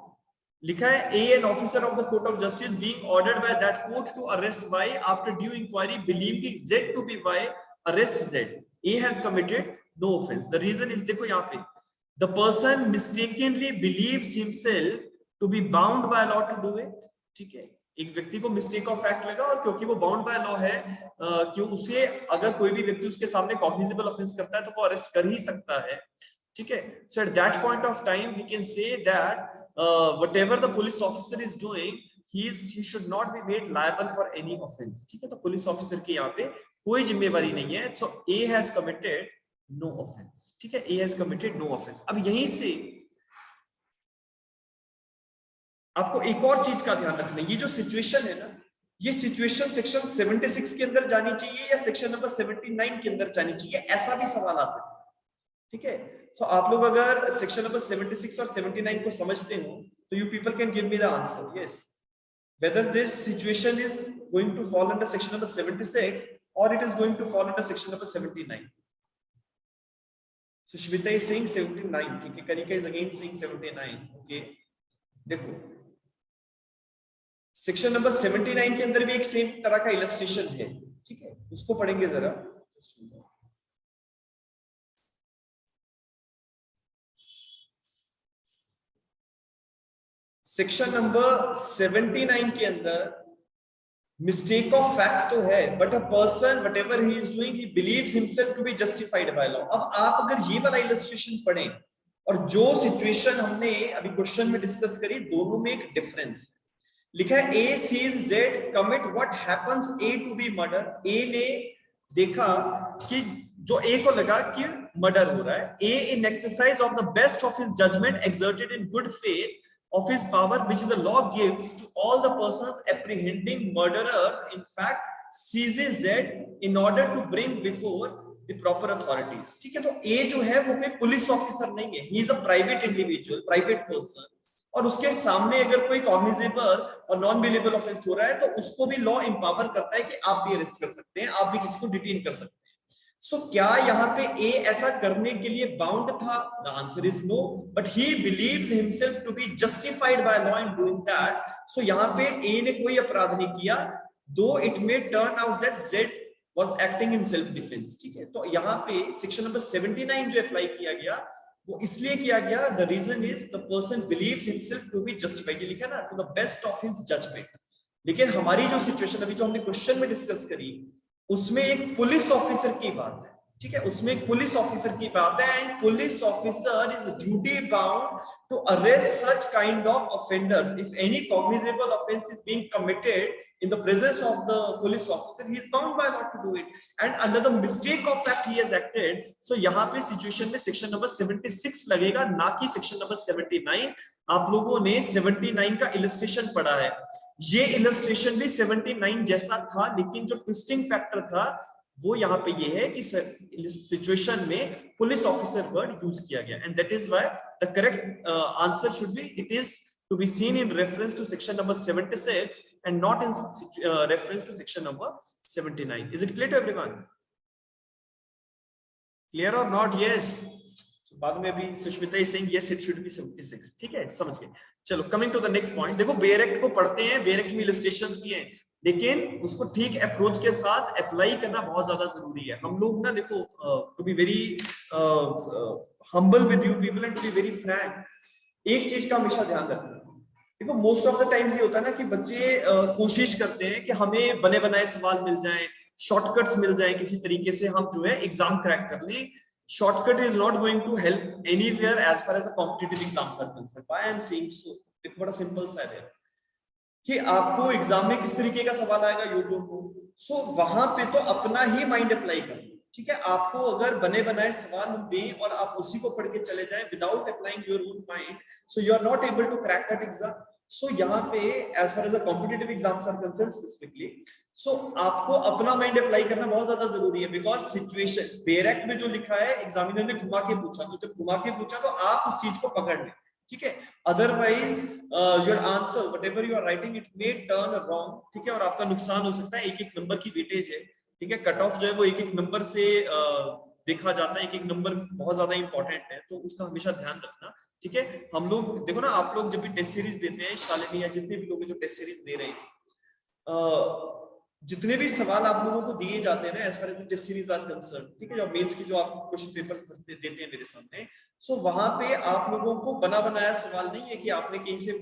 लिखा है A an officer of the court of justice being ordered by that court to arrest Y after due inquiry believing Z to be Y, arrest Z. A has committed no offence. The reason is, देखो यहाँ पे, the person mistakenly believes himself to be bound by law to do it, ठीक है. एक व्यक्ति को mistake of fact लगा और क्योंकि वो बाउंड बाय लॉ है, कि उसे अगर कोई भी व्यक्ति उसके सामने कॉग्निजेबल ऑफेंस करता है तो वो अरेस्ट कर ही सकता है, ठीक है. So at that point of time we can say that whatever the police officer is doing, he should not be made liable for any offense, ठीक है. तो पुलिस ऑफिसर की यहाँ पे कोई जिम्मेवारी नहीं है. so A has committed no offense, ठीक है. A has committed no offense. अब यहीं से आपको एक और चीज का ध्यान रखना है. ये जो सिचुएशन है ना, ये सिचुएशन सेक्शन 76 के अंदर जानी चाहिए या सेक्शन नंबर 79 के अंदर जानी चाहिए, ऐसा भी सवाल आ सकता है, ठीक है. सो आप लोग अगर सेक्शन नंबर 76 और 79 को समझते हो तो you people can give me the answer, yes, whether this situation is going to fall under section number 76 और it is going to fall under section number 79. Sushmita is saying 79, ठीक है. Kanika is again saying 79. Okay, देखो section number 79 के अंदर भी एक same तरह का इलस्ट्रेशन है, ठीक है. उसको पढ़ेंगे जरा. सेक्शन नंबर 79 के अंदर मिस्टेक ऑफ फैक्ट तो है, but a person whatever he is doing he believes himself to be justified by law. अब आप अगर ये वाला इलस्ट्रेशन पढ़ें और जो सिचुएशन हमने अभी क्वेश्चन में डिस्कस करी, दोनों में एक डिफरेंस. लिखा है A sees Z commit what happens A to be murder. A ने देखा कि जो ए को लगा कि मर्डर हो रहा है. A in exercise of the best of his judgement exerted in good faith of his power which the law gives to all the persons apprehending murderers, in fact seizes Z in order to bring before the proper authorities, ठीक है. तो A जो है वो कोई police officer नहीं है, he is a private individual, private person, और उसके सामने अगर कोई कॉग्निजेबल और नॉन बिलीवेबल ऑफेंस हो रहा है तो उसको भी लॉ एम्पावर करता है कि आप भी अरेस्ट कर सकते हैं, आप भी किसी को डिटेन कर सकते हैं. सो क्या यहाँ पे ए ऐसा करने के लिए बाउंड था? The answer is no, but he believes himself to be justified by law in doing that. So यहाँ पे ए ने कोई अपराध नहीं किया, though it may turn out that Z was acting in self defence, ठीक है. तो यहाँ पे सेक्शन नंबर 79 जो अप्लाई किया गया वो इसलिए किया गया, the reason is the person believes himself to be justified, लिखा ना, to the best of his judgement. लेकिन हमारी जो सिचुएशन अभी जो हमने क्वेश्चन में डिस्कस करी उसमें एक पुलिस ऑफिसर की बात है, ठीक है. उसमें एक पुलिस ऑफिसर की बात है and police officer is duty bound to arrest such kind of offender. If any cognizable offence is being committed in the presence of the police officer, he is bound by law to do it, and under the mistake of fact he has acted. So यहाँ पे situation में section number 76 लगेगा, ना कि section number 79. आप लोगों ने 79 का इलस्ट्रेशन पढ़ा है, ये इलस्ट्रेशन भी 79 जैसा था, लेकिन जो ट्विस्टिंग फैक्टर था वो यहाँ पे ये है कि सिचुएशन में पुलिस ऑफिसर वर्ड यूज किया गया, and that is why the correct answer should B, it is to be seen in reference to section number 76 and not in reference to section number 79. Is it clear to everyone? Clear or not? Yes. So बाद में अभी Sushmita is saying yes, it should be 76. ठीक है, समझ गए. चलो, coming to the next point. देखो bare act को पढ़ते हैं, बेयर एक्ट में इलस्ट्रेशंस भी हैं, लेकिन उसको ठीक अप्रोच के साथ अप्लाई करना बहुत ज्यादा जरूरी है. हम लोग ना, देखो, to be very humble with you people and to be very frank, एक चीज का हमेशा ध्यान रखना. देखो, मोस्ट ऑफ द टाइम्स ये होता है ना कि बच्चे कोशिश करते हैं कि हमें बने बनाए सवाल मिल जाएं, शॉर्टकट्स मिल जाएं, किसी तरीके से हम जो है एग्जाम क्रैक कर लें. Shortcut is not going to help anywhere as far as the competitive exams are concerned. Why I am saying so? देखो, बड़ा सिंपल सा है कि आपको एग्जाम में किस तरीके का सवाल आएगा यू डोंट नो. सो वहां पे तो अपना ही माइंड अप्लाई करना, ठीक है. आपको अगर बने बनाए सवाल हम दें और आप उसी को पढ़ के चले जाएं without applying your own mind, so you are not able to crack that exam. So यहाँ पे as far as the competitive exams are concerned specifically, so आपको अपना माइंड अप्लाई करना बहुत ज्यादा जरूरी है. बिकॉज सिचुएशन बेयर एक्ट में जो लिखा है, एग्जामिनर ने घुमा के पूछा, तो जब घुमा के पूछा तो आप उस चीज को पकड़ लें. ठीक है, otherwise your answer whatever you are writing it may turn wrong, ठीक है, और आपका नुकसान हो सकता है। एक एक नंबर की वेटेज है, ठीक है, कट ऑफ जो है वो एक एक नंबर से देखा जाता है, एक एक नंबर बहुत ज्यादा इंपॉर्टेंट है, तो उसका हमेशा ध्यान रखना, ठीक है। हम लोग देखो ना, आप लोग जब भी टेस्ट सीरीज देते हैं, शालिनी या जितने भी लोग जो टेस्ट सीरीज दे रहे हैं, जितने भी सवाल आप लोगों को दिए जाते हैं ना, as far as the test series are concern, ठीक है, जो मेंस की जो आप क्वेश्चन पेपर देते हैं मेरे सामने, सो वहां पे आप लोगों को बना बनाया सवाल नहीं है कि आपने कहीं से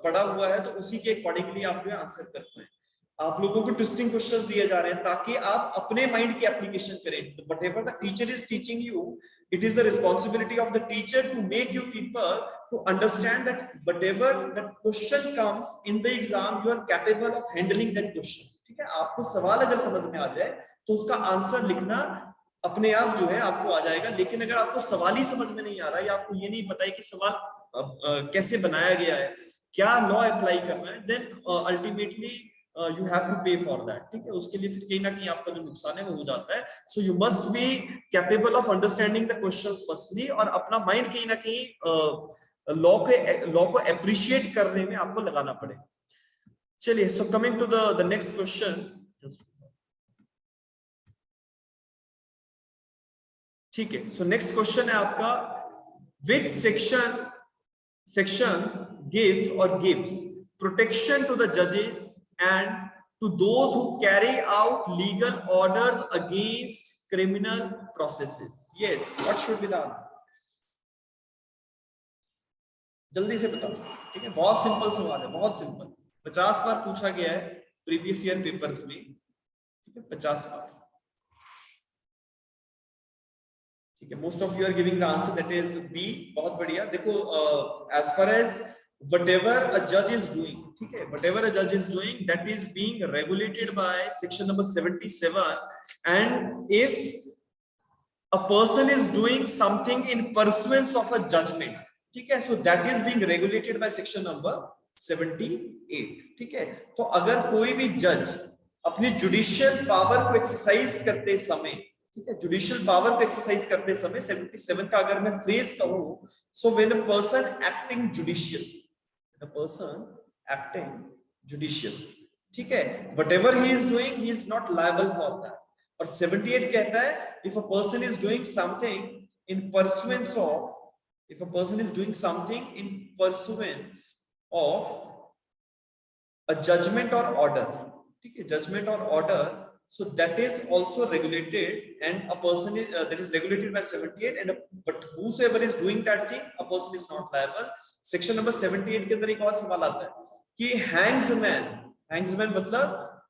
पढ़ा हुआ है तो उसी के अकॉर्डिंगली आप जो है आंसर कर पाए। आप लोगों को ट्विस्टिंग क्वेश्चंस दिए जा रहे हैं ताकि आप अपने माइंड की एप्लीकेशन करें। Whatever the teacher is teaching you, it is the responsibility of the teacher to make you people to understand that whatever the question comes in the exam, you are capable of handling that question, ठीक है। आपको सवाल अगर समझ में आ जाए तो उसका आंसर लिखना अपने आप जो है आपको आ जाएगा। लेकिन अगर आपको सवाल ही समझ में नहीं आ रहा, या आपको ये नहीं पता है कि सवाल कैसे बनाया गया है, क्या लॉ अप्लाई करना है, then ultimately you have to pay for that, ठीक है। उसके लिए फिर कहीं ना कहीं आपका जो नुकसान है वो हो जाता है। So you must be capable of understanding the questions firstly, और अपना माइंड कहीं ना कहीं लॉ को अप्रिशिएट करने में आपको लगाना पड़ेगा। चलिए, so coming to the next question, ठीक है। So next question है आपका, which section gives protection to the judges and to those who carry out legal orders against criminal processes? Yes, what should be the answer? जल्दी से बताओ, ठीक है, बहुत सिंपल सवाल है, बहुत सिंपल, 50 बार पूछा गया है प्रीवियस ईयर पेपर्स में, ठीक है, 50 बार, ठीक है। Most of you are giving the answer that is B, बहुत बढ़िया। देखो, as far as whatever a judge is doing, ठीक है, whatever a judge is doing, that is being regulated by section number 77, and if a person is doing something in pursuance of a judgment, ठीक है, so that is being regulated by section number 78, ठीक है। तो अगर कोई भी जज अपनी जुडिशियल पावर को एक्सरसाइज करते समय, ठीक है, जुडिशियल पावर को एक्सरसाइज करते समय 77 का अगर मैं फ्रेज कहूं, so when a person acting judiciously, the person acting judiciously, ठीक है, whatever he is doing, he is not liable for that। और 78 कहता है, if a person is doing something in pursuance of, if a person is doing something in pursuance of a judgment or order, ठीक है, judgment or order, so that is also regulated, and a person is that is regulated by 78, and but whosoever is doing that thing, a person is not liable। section number 78 के अंदर एक और सवाल आता है कि हैंग्समैन मतलब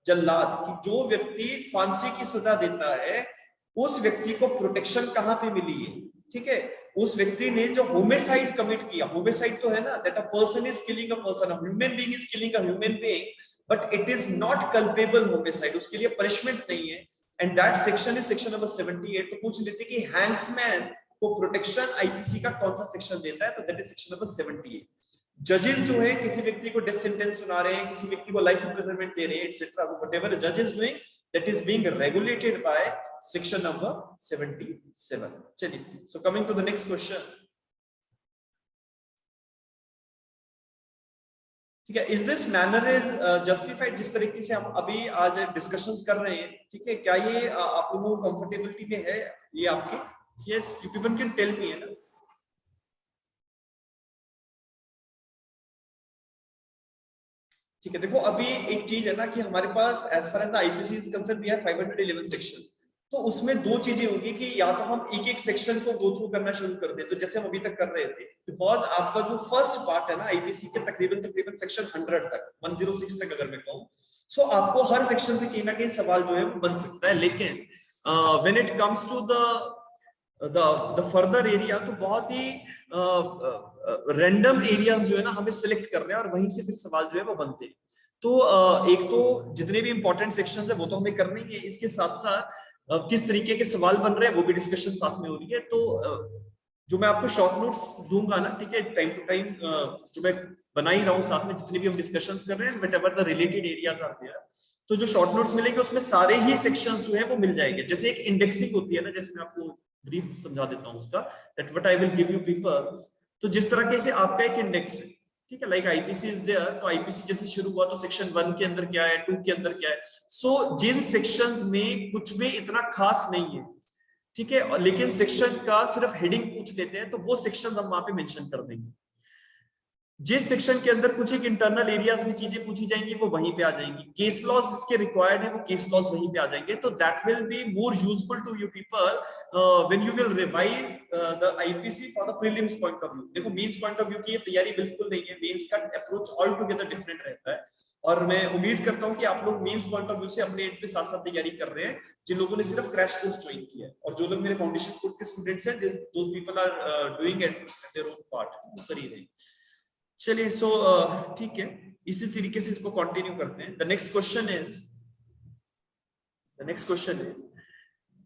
जल्लाद, कि जो व्यक्ति फांसी की सजा देता है उस व्यक्ति को प्रोटेक्शन कहां पे मिली है, ठीक है। उस व्यक्ति ने जो होमिसाइड कमिट किया, होमिसाइड तो है ना, that a person is killing a person, a human being is killing a human being, but it is not culpable homicide, उसके लिए पनिशमेंट नहीं है, and that section is section number 78। तो पूछ लेते कि हैंग्समैन को प्रोटेक्शन आईपीसी का कौन सा सेक्शन देता है, तो दैट इज सेक्शन नंबर 78। जजेस जो है किसी व्यक्ति को डेथ सेंटेंस सुना रहे हैं, किसी व्यक्ति को लाइफ इम्प्रिजनमेंट दे रहे हैं, एटसेट्रा, व्हाटएवर द जज is doing, that is being regulated by section number 77। चलिए, so coming to the next question, ठीक है, is this manner is justified, जिस तरीके से हम अभी आज डिस्कशंस कर रहे हैं, ठीक है, क्या ये आप लोगों को कंफर्टेबिलिटी में है ये आपके? Yes, you people can tell me, है ना। ठीक है, देखो अभी एक चीज है ना कि हमारे पास as far as the IPC is concern we have 511 section, तो उसमें दो चीजें होंगी कि या तो हम एक एक सेक्शन को गो थ्रू करना शुरू कर दें, तो जैसे हम अभी तक कर रहे थे, बिकॉज आपका जो फर्स्ट पार्ट है ना आईपीसी के तकरीबन सेक्शन 100 तक, 106 तक अगर मैं कहूं, सो आपको हर सेक्शन से कहीं ना कहीं सवाल जो है वो बन सकता है। लेकिन when it comes to the further area, तो बहुत ही रैंडम एरियाज जो है ना हमें सिलेक्ट करने हैं और वहीं से फिर सवाल जो है वो बनते हैं। तो एक तो जितने भी इंपॉर्टेंट सेक्शंस है वो तो हमें करने ही है, इसके साथ साथ किस तरीके के सवाल बन रहे हैं वो भी डिस्कशन साथ में हो रही है। तो जो मैं आपको शॉर्ट नोट्स दूंगा ना, ठीक है, टाइम टू टाइम जो मैं बना ही रहा हूँ साथ में, जितने भी हम डिस्कशंस कर रहे हैं, whatever the related areas are there, तो जो शॉर्ट नोट्स मिलेंगे उसमें सारे ही सेक्शंस जो है वो मिल जाएंगे। जैसे एक इंडेक्सिंग होती है ना, जैसे मैं आपको ब्रीफ समझा देता हूँ उसका, that what I will give you people, तो जिस तरह के से आपका एक इंडेक्स है, ठीक है, लाइक आईपीसी इज देयर, तो आईपीसी जैसे शुरू हुआ तो सेक्शन 1 के अंदर क्या है, 2 के अंदर क्या है, सो जिन सेक्शंस में कुछ भी इतना खास नहीं है, ठीक है, लेकिन सेक्शन का सिर्फ हेडिंग पूछ लेते हैं, तो वो सेक्शन हम वहां पे मेंशन कर देंगे। जिस सेक्शन के अंदर कुछ एक इंटरनल एरियाज में चीजें पूछी जाएंगी वो वहीं पे आ जाएंगी, केस लॉज जिसके रिक्वायर्ड है वो केस लॉज वहीं पे आ जाएंगे, तो that will be more useful to you people when you will revise the IPC for the prelims point of view. देखो मींस पॉइंट ऑफ व्यू की ये तैयारी बिल्कुल नहीं है, मींस का अप्रोच ऑल टुगेदर डिफरेंट रहता है, और मैं उम्मीद करता हूं कि आप लोग मींस पॉइंट ऑफ व्यू से अपने एंड पे साथ साथ तैयारी कर रहे हैं, जिन लोगों ने सिर्फ क्रैश कोर्स ज्वाइन किया है, और जो लोग मेरे फाउंडेशन कोर्स के स्टूडेंट्स हैं, those people are doing it at their own part, कर ही रहे। चलिए, सो ठीक है, इसी तरीके से इसको कंटिन्यू करते हैं। The next question is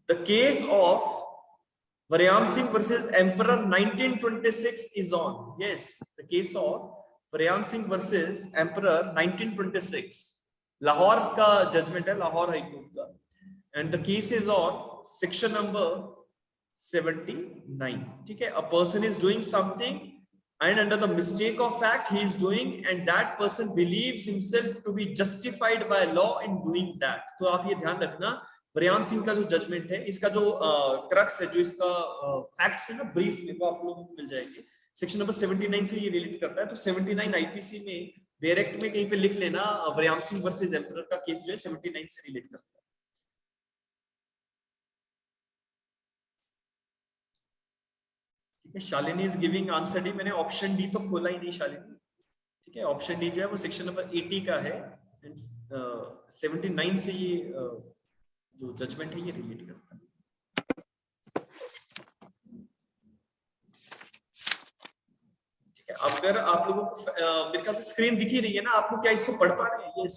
the case of Varyam Singh versus Emperor 1926 is on. Yes, the case of Varyam Singh versus Emperor 1926, Lahore का जजमेंट है, लाहौर हाई कोर्ट का, and the case is on section number 79। ठीक है, अ person is doing something and under the mistake of fact he is doing, and that person believes himself to be justified by law in doing that। तो आप ये ध्यान रखना, वरयाम सिंह का जो judgement है, इसका जो क्रक्स है, जो इसका फैक्ट्स है ना, ब्रीफ में वो आप लोगों को मिल जाएंगे। सेक्शन नंबर 79 से ये रिलेट करता है, तो 79 आईपीसी में डायरेक्ट में कहीं पे लिख लेना, वरयाम सिंह वर्सेस एम्परर का केस जो है 79 से रिलेट करता है। Shalini is giving answer D, मैंने ऑप्शन डी तो खोला ही नहीं शालिनी, ठीक है, ऑप्शन डी जो है वो सेक्शन नंबर 80 का है, एंड 79 से ये जो जजमेंट है ये रिलेट करता है। ठीक है, अगर आप लोगों को मेरे ख्याल से स्क्रीन दिख ही रही है ना, आप लोग क्या इसको पढ़ पा रहे हैं? Yes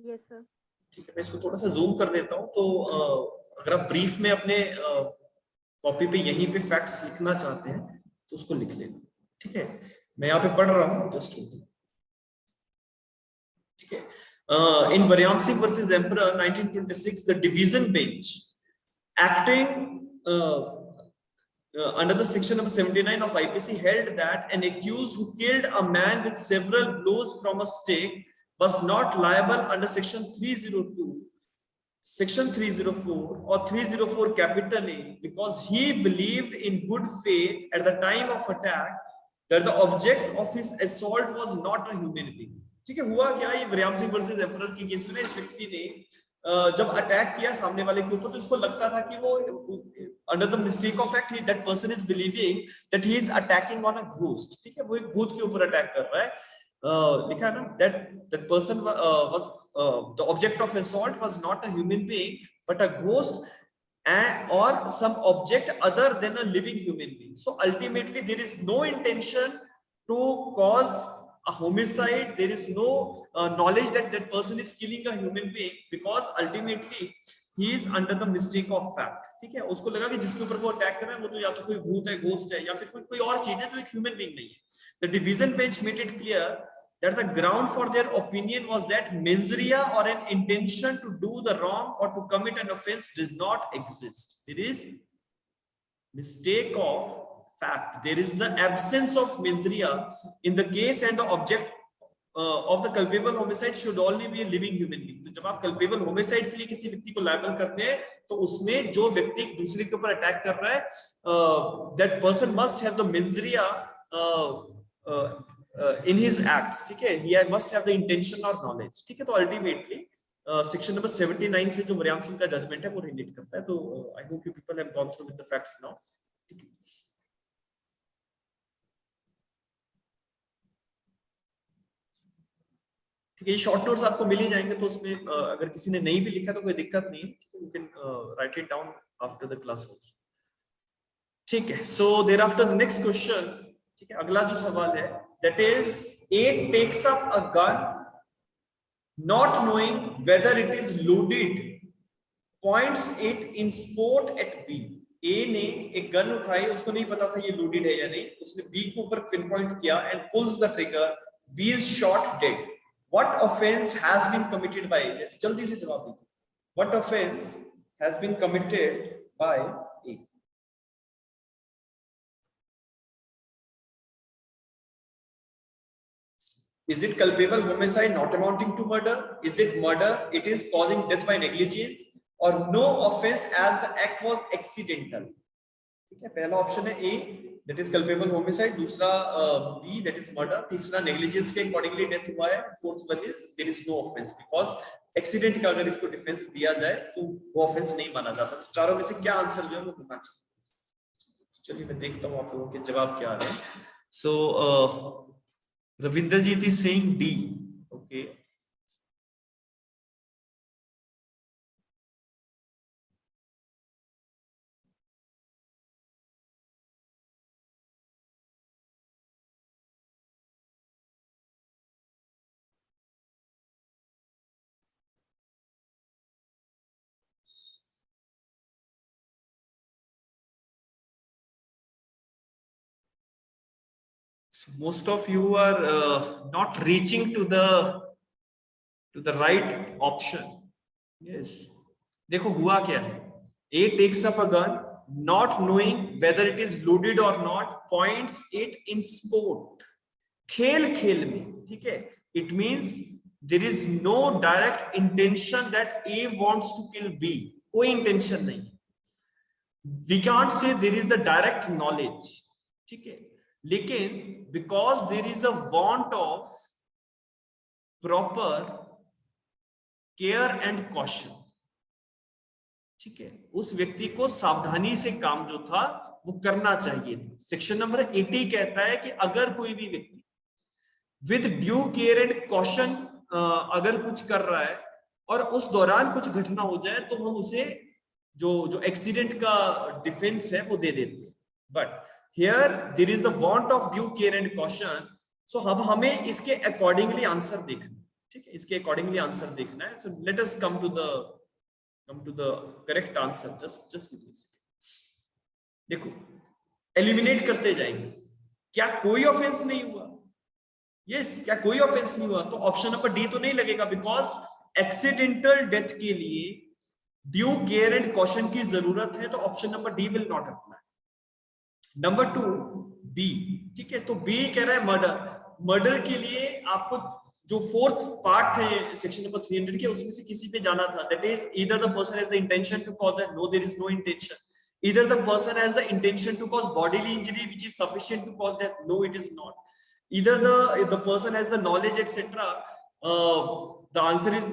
yes sir. ठीक है, मैं इसको थोड़ा सा जूम कर देता हूँ, तो अगर आप ब्रीफ में अपने कॉपी पे यहीं पे फैक्ट्स लिखना चाहते हैं तो उसको लिख लेना। ठीक है, मैं यहाँ पे पढ़ रहा हूँ जस्ट। ठीक है, in Varyam Singh versus Emperor 1926, the division bench acting under the section number 79 of IPC held that an accused who killed a man with several blows from a stake was not liable under section 302, section 304 or 304 capital A, because he believed in good faith at the time of attack that the object of his assault was not a human being। ठीक है, हुआ क्या, ये Varyam Singh versus emperor की case में ना, इस व्यक्ति ने जब अटैक किया सामने वाले के ऊपर, तो इसको लगता था कि वो under the mistake of fact that person is believing that he is attacking on a ghost. ठीक है, वो एक भूत के ऊपर अटैक कर रहा है। लिखा है ना, that person was the object of assault was not a human being but a ghost or some object other than a living human being। So ultimately there is no intention to cause a homicide, there is no knowledge that that person is killing a human being, because ultimately he is under the mistake of fact। ठीक है, उसको लगा कि जिसके ऊपर वो attack कर रहा है वो तो या तो कोई भूत है, घोस्ट है, या फिर कोई और चीज है जो एक ह्यूमन बीइंग नहीं है। The division bench made it clear that the ground for their opinion was that mens rea or an intention to do the wrong or to commit an offense does not exist. There is mistake of fact, there is the absence of mens rea in the case, and the object of the culpable homicide should only be a living human being। तो जब आप culpable homicide के लिए किसी व्यक्ति को liable करते हैं, तो उसमें जो व्यक्ति दूसरे के ऊपर अटैक कर रहा है, that person must have the mens rea in his acts। ठीक है, he must have the intention or knowledge। ठीक है, तो ultimately section number 79 से जो वरयाम सिंह का जजमेंट है वो रिलेट करता है। तो I hope you people have gone through with the facts now। ठीक है, ठीक है, ये शॉर्ट नोट्स आपको मिल ही जाएंगे, तो उसमें अगर किसी ने नहीं भी लिखा तो कोई दिक्कत नहीं है, you can write it down after the class also। ठीक है, so thereafter the next question। ठीक है, अगला जो सवाल है, that is A takes up a gun not knowing whether it is loaded, points it in sport at B। A ने एक गन उठाई, उसको नहीं पता था ये लोडेड है या नहीं, उसने B के ऊपर पिन पॉइंट किया and pulls the trigger, B is shot dead। What offense has been committed by A? जल्दी से जवाब दीजिए, what offense has been committed by A? Is it culpable homicide not amounting to murder? Is it murder? It is causing death by negligence, or no offense as the act was accidental. ठीक है, पहला option है ए, that is culpable homicide, दूसरा B, that is murder, तीसरा negligence के accordingly death हुआ है, fourth one is there is no offense because accident का अगर इसको डिफेंस दिया जाए तो वो ऑफेंस नहीं माना जाता। तो चारों में से क्या आंसर जो है वो होना चाहिए। चलिए मैं देखता हूँ आप लोगों के जवाब क्या आ रहे हैं। सो Ravindrajit is saying D. Okay. So most of you are not reaching to the right option. Yes. देखो हुआ क्या है, A takes up a gun, not knowing whether it is loaded or not, points it in sport. खेल खेल में, ठीक है, it means there is no direct intention that A wants to kill B. कोई intention नहीं है. We can't say there is the direct knowledge, ठीक है, लेकिन because there is a want of proper care and caution, ठीक है, उस व्यक्ति को सावधानी से काम जो था वो करना चाहिए था। सेक्शन नंबर 80 कहता है कि अगर कोई भी व्यक्ति with due care and caution अगर कुछ कर रहा है और उस दौरान कुछ घटना हो जाए तो हम उसे जो एक्सीडेंट का डिफेंस है वो दे देते हैं। But here there is the want of due care and caution, so अब हमें इसके अकॉर्डिंगली आंसर देखना, ठीक है, इसके अकॉर्डिंगली आंसर देखना है। So let us come to the correct answer. Just देखो, एलिमिनेट करते जाएंगे। क्या कोई ऑफेंस नहीं हुआ? यस, क्या कोई ऑफेंस नहीं हुआ? तो ऑप्शन नंबर डी तो नहीं लगेगा, बिकॉज एक्सीडेंटल डेथ के लिए ड्यू केयर एंड कॉशन की जरूरत है, तो option number D will not apply. Number 2 B, ठीक है, तो बी कह रहा है मर्डर। मर्डर के लिए आपको जो फोर्थ पार्ट है सेक्शन नंबर 300 के, उसमें से किसी पे जाना था, that is either the person has the intention to cause that, no there is no intention, either the person has the intention to cause bodily injury which is sufficient to cause that, no it is not, either the person has the knowledge etcetera, the answer is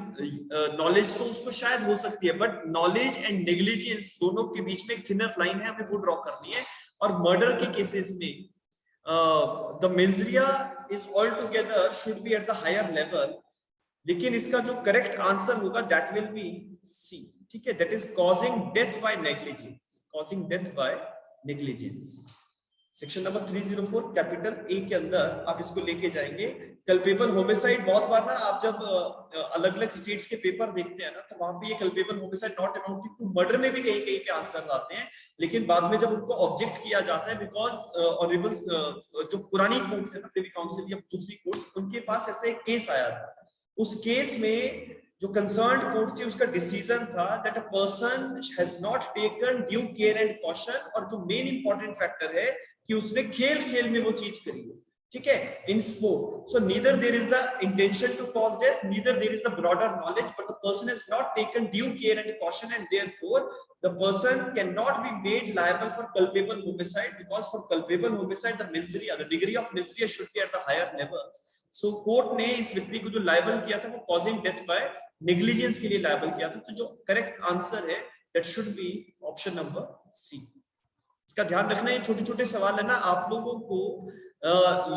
knowledge तो उसको शायद हो सकती है, but knowledge and negligence दोनों के बीच में एक थिनर लाइन है, हमें वो ड्रॉ करनी है। और मर्डर के केसेस में the mens rea is all together should be at the higher level, लेकिन इसका जो करेक्ट आंसर होगा दैट विल बी सी, ठीक है, that is causing death by negligence, causing death by negligence. Section number 304 capital A के अंदर आप इसको लेके जाएंगे। कल्पेबल होमिसाइड, बहुत बार ना आप जब अलग अलग स्टेट्स के पेपर देखते हैं ना, तो वहां पे ये culpable homicide not amounting to murder में भी कहीं कहीं पे आंसर आते हैं, लेकिन बाद में जब उनको ऑब्जेक्ट किया जाता है, बिकॉज ऑनरेबल जो पुरानी कोर्ट्स है ना, प्रिवी काउंसिल या दूसरी कोर्ट्स, उनके पास ऐसे एक केस आया था। उस केस में जो कंसर्न्ड कोर्ट थी उसका डिसीजन था that a person has not taken due care and caution, और जो मेन इंपॉर्टेंट फैक्टर है कि उसने खेल खेल में वो चीज करी है, ठीक है, in sport. So neither there is the intention to cause death, neither there is the broader knowledge, but the person has not taken due care and caution, and therefore the person cannot be made liable for culpable homicide, because for culpable homicide the mensria, the degree of mensria should be at the higher levels. So court ने इस व्यक्ति को जो liable किया था वो causing death by negligence के लिए लायबल किया था। तो जो करेक्ट आंसर है that should be option number C। इसका ध्यान रखना, ये छोटे छोटे सवाल है ना, आप लोगों को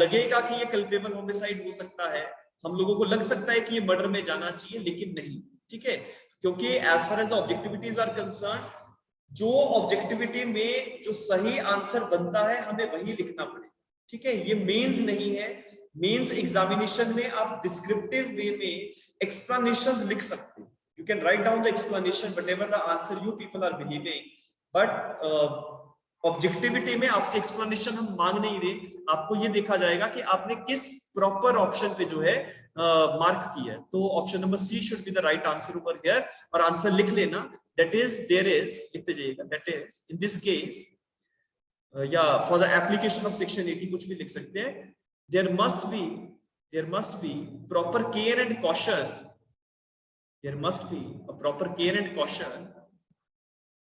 लगेगा कि ये कल्पेबल होमिसाइड हो सकता है, हम लोगों को लग सकता है कि ये मर्डर में जाना चाहिए, लेकिन नहीं, ठीक है, क्योंकि as far as the objectivities are concern, जो ऑब्जेक्टिविटी में जो सही आंसर बनता है हमें वही लिखना पड़ेगा, ठीक है, ये मेंस नहीं है। मेंस एग्जामिनेशन में आप डिस्क्रिप्टिव वे में एक्सप्लेनेशंस लिख सकते हो, you can write down the explanation whatever the answer you people are believing, but objectivity में आपसे एक्सप्लेनेशन हम मांग नहीं रहे, आपको ये देखा जाएगा कि आपने किस प्रॉपर ऑप्शन पे जो है मार्क किया है। तो option number C should be the right answer over here, और आंसर लिख लेना, दैट इज देयर इज, लिखते जाइएगा, that is in this case, या for the application of section 80 कुछ भी लिख सकते हैं, there must be there must be proper care and caution. There must be a proper care and caution.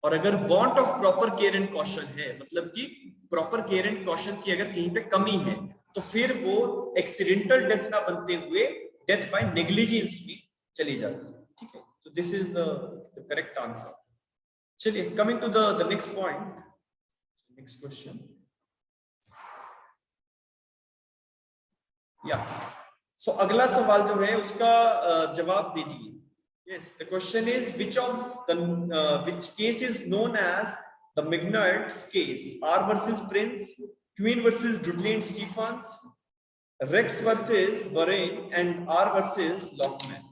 और अगर want of proper care and caution है, मतलब कि proper care and caution की अगर कहीं पे कमी है, तो फिर वो accidental death ना बनते हुए death by negligence भी चली जाती है. ठीक है, so this is the correct answer. चलिए, coming to the next point, next question. Yeah. So अगला सवाल जो है उसका जवाब दीजिए. Yes, the question is which case is known as the Mignoret's case? R versus Prince, Queen versus Dudley and Stephens, Rex versus Varane, and R versus Loffman.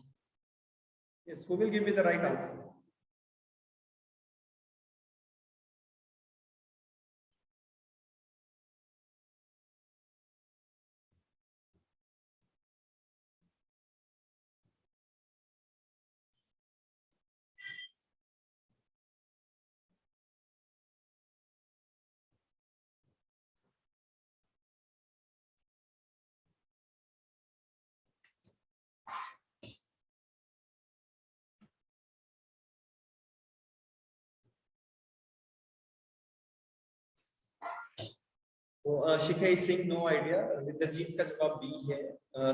Yes, who will give me the right answer? Shikha is saying no idea. Vidrajit का जवाब B है.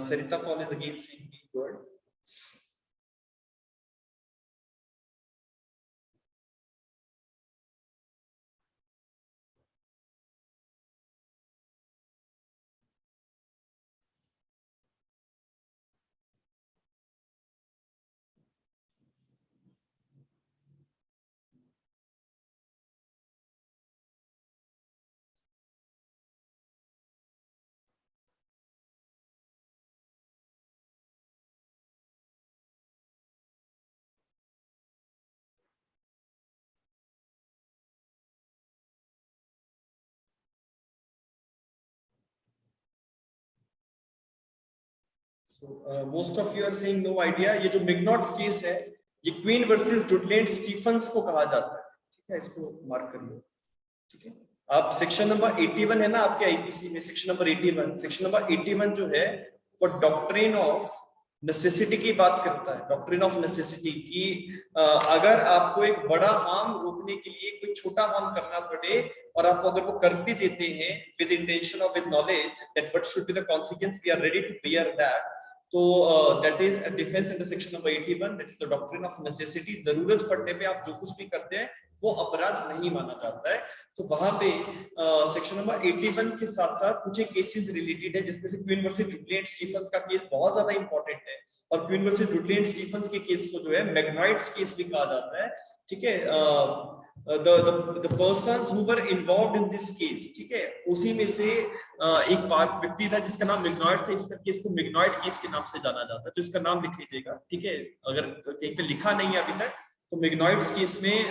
Sarita Paul is again saying B. Good. So most of you are saying no idea. ये जो Mignot's case है, ये Queen versus Dudley and Stephens को कहा जाता है. ठीक है, इसको मार्क कर लो. ठीक है, आप सेक्शन नंबर 81 है ना आपके आईपीसी में, सेक्शन नंबर 81. सेक्शन नंबर 81 जो है वो डॉक्ट्रिन ऑफ नेसेसिटी की बात करता है. डॉक्ट्रिन ऑफ नेसेसिटी की अगर आपको एक बड़ा हार्म रोकने के लिए कोई छोटा हार्म करना पड़े और आपको अगर वो कर भी देते हैं विद इंटेंशन और with knowledge that what should be the consequence, we are ready to bear that. तो that is a defence under section number 81. That is the doctrine of necessity. जरूरत पड़ने पे आप जो कुछ भी करते हैं वो अपराध नहीं माना जाता है. तो वहां पे सेक्शन नंबर 81 के साथ साथ कुछ केसेस रिलेटेड है, जिसमें से queen versus Dudley and Stephen's का केस बहुत ज्यादा इंपॉर्टेंट है. और queen versus Dudley and Stephens के केस को जो है मैग्नॉइट्स केस भी कहा जाता है. ठीक है, the persons who were involved in this case. ठीक है, उसी में से एक व्यक्ति था जिसका नाम मिग्नॉइट था. इसका केस को मिग्नॉइट केस के नाम से जाना जाता है, तो इसका नाम लिख लीजिएगा. ठीक है, अगर कहीं पे लिखा नहीं है अभी तक तो मिग्नॉइट्स केस में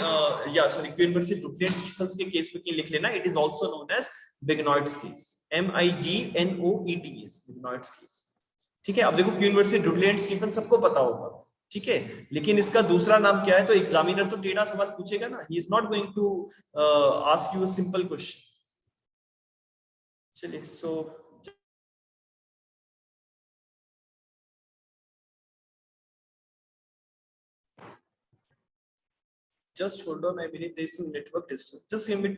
Queen versus Dudley and Stephens के केस में लिख लेना. It is also known as M'Naghten's case. MIGNOETS, M'Naghten's case. ठीक है, अब देखो Queen versus Dudley and Stephens सबको पता होगा. ठीक है, लेकिन इसका दूसरा नाम क्या है? तो एग्जामिनर तो टेढ़ा सवाल पूछेगा ना. He is not going to ask you a simple question. चलिए, so just hold on, I believe there is some network disturbance. Just give me.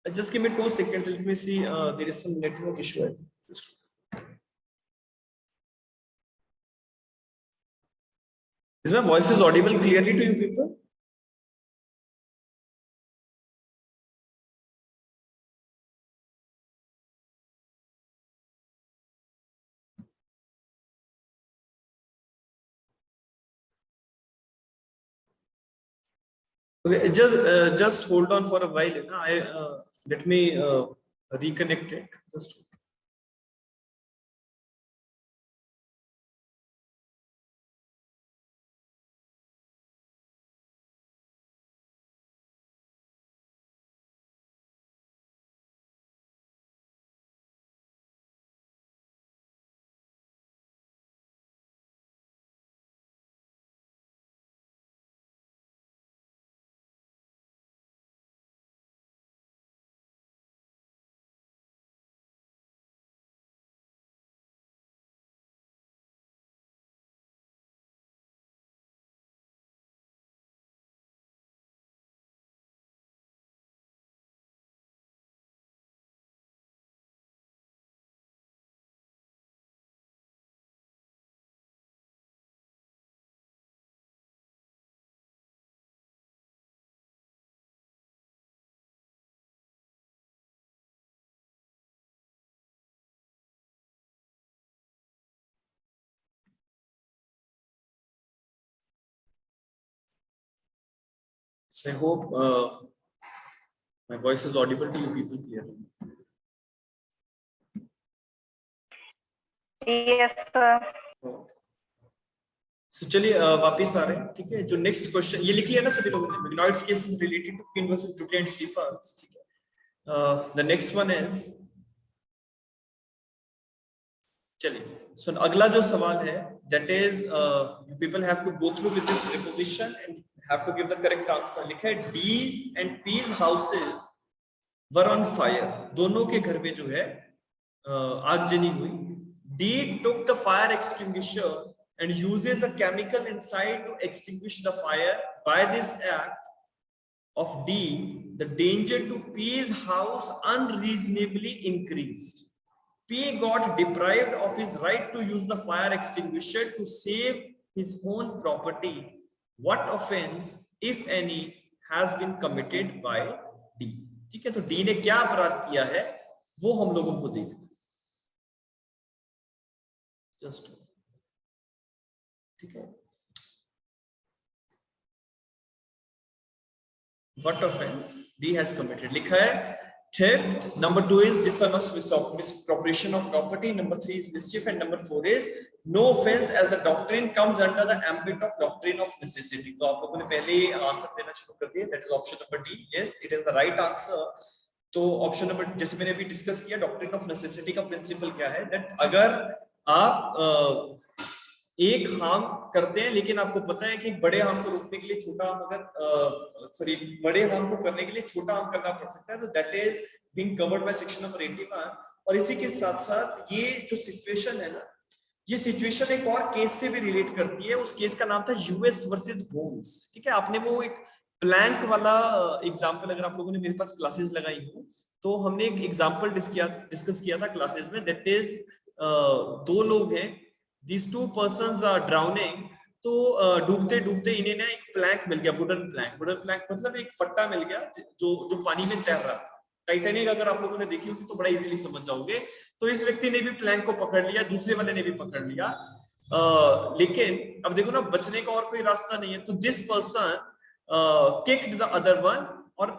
Just give me 2 seconds. Let me see. There is some network issue. Is my voice is audible clearly to you people? Okay, just hold on for a while. Let me reconnect it. Just So I hope my voice is audible to you people clearly. Yes, sir. So चलिए वापिस आ रहे हैं, ठीक है। जो next question ये लिख लिया ना सभी लोगों ने, Mignoids case is related to Queen versus Duty and Stephens, ठीक है। The next one is, चलिए, so अगला जो सवाल है, that is you people have to go through with this preposition and have to give the correct answer. लिखा है D's and P's houses were on fire. दोनों के घर में जो है आगजनी हुई. D took the fire extinguisher and uses a chemical inside to extinguish the fire. By this act of D, the danger to P's house unreasonably increased. P got deprived of his right to use the fire extinguisher to save his own property. What offense, if any, has been committed by D? ठीक है, तो D ने क्या अपराध किया है वो हम लोगों को देखना. Just ठीक है. What offense D has committed? लिखा है theft. Number 2 is dishonest misappropriation of property. Number 3 is mischief, and number 4 is no offense as the doctrine comes under the ambit of doctrine of necessity. तो आप लोगों ने पहले ही answer देना शुरू कर दिया. That is option number D. Yes, it is the right answer. तो ऑप्शन नंबर, जैसे मैंने अभी डिस्कस किया, डॉक्ट्रिन ऑफ नेसेसिटी का प्रिंसिपल क्या है, दैट अगर आप एक हार्म करते हैं लेकिन आपको पता है कि बड़े हार्म को रोकने के लिए छोटा हार्म बड़े हार्म को करने के लिए छोटा हार्म करना पड़ सकता है, तो that is being covered by section number 81. और इसी के साथ साथ ये जो सिचुएशन है ना, ये सिचुएशन एक और केस से भी रिलेट करती है. उस केस का नाम था यूएस वर्सेस होम्स. ठीक है, आपने वो एक प्लैंक वाला एग्जांपल, अगर आप लोगों ने मेरे पास क्लासेस लगाई हो तो हमने एक एग्जांपल डिस्कस किया था क्लासेस में. दैट इज दो लोग हैं, these two persons are drowning. तो डूबते डूबते इन्हें ना एक प्लैंक मिल गया, वुडन प्लैंक मतलब एक फट्टा मिल गया जो पानी में तैर रहा था. टाइटैनिक अगर आप लोगों ने देखी होगी तो बड़ा इजीली समझ जाओगे. तो इस व्यक्ति ने भी प्लैंक को पकड़ लिया, दूसरे वाले ने भी पकड़ लिया, लेकिन अब देखो ना, बचने का और कोई रास्ता नहीं है. तो this person kicked the other one, और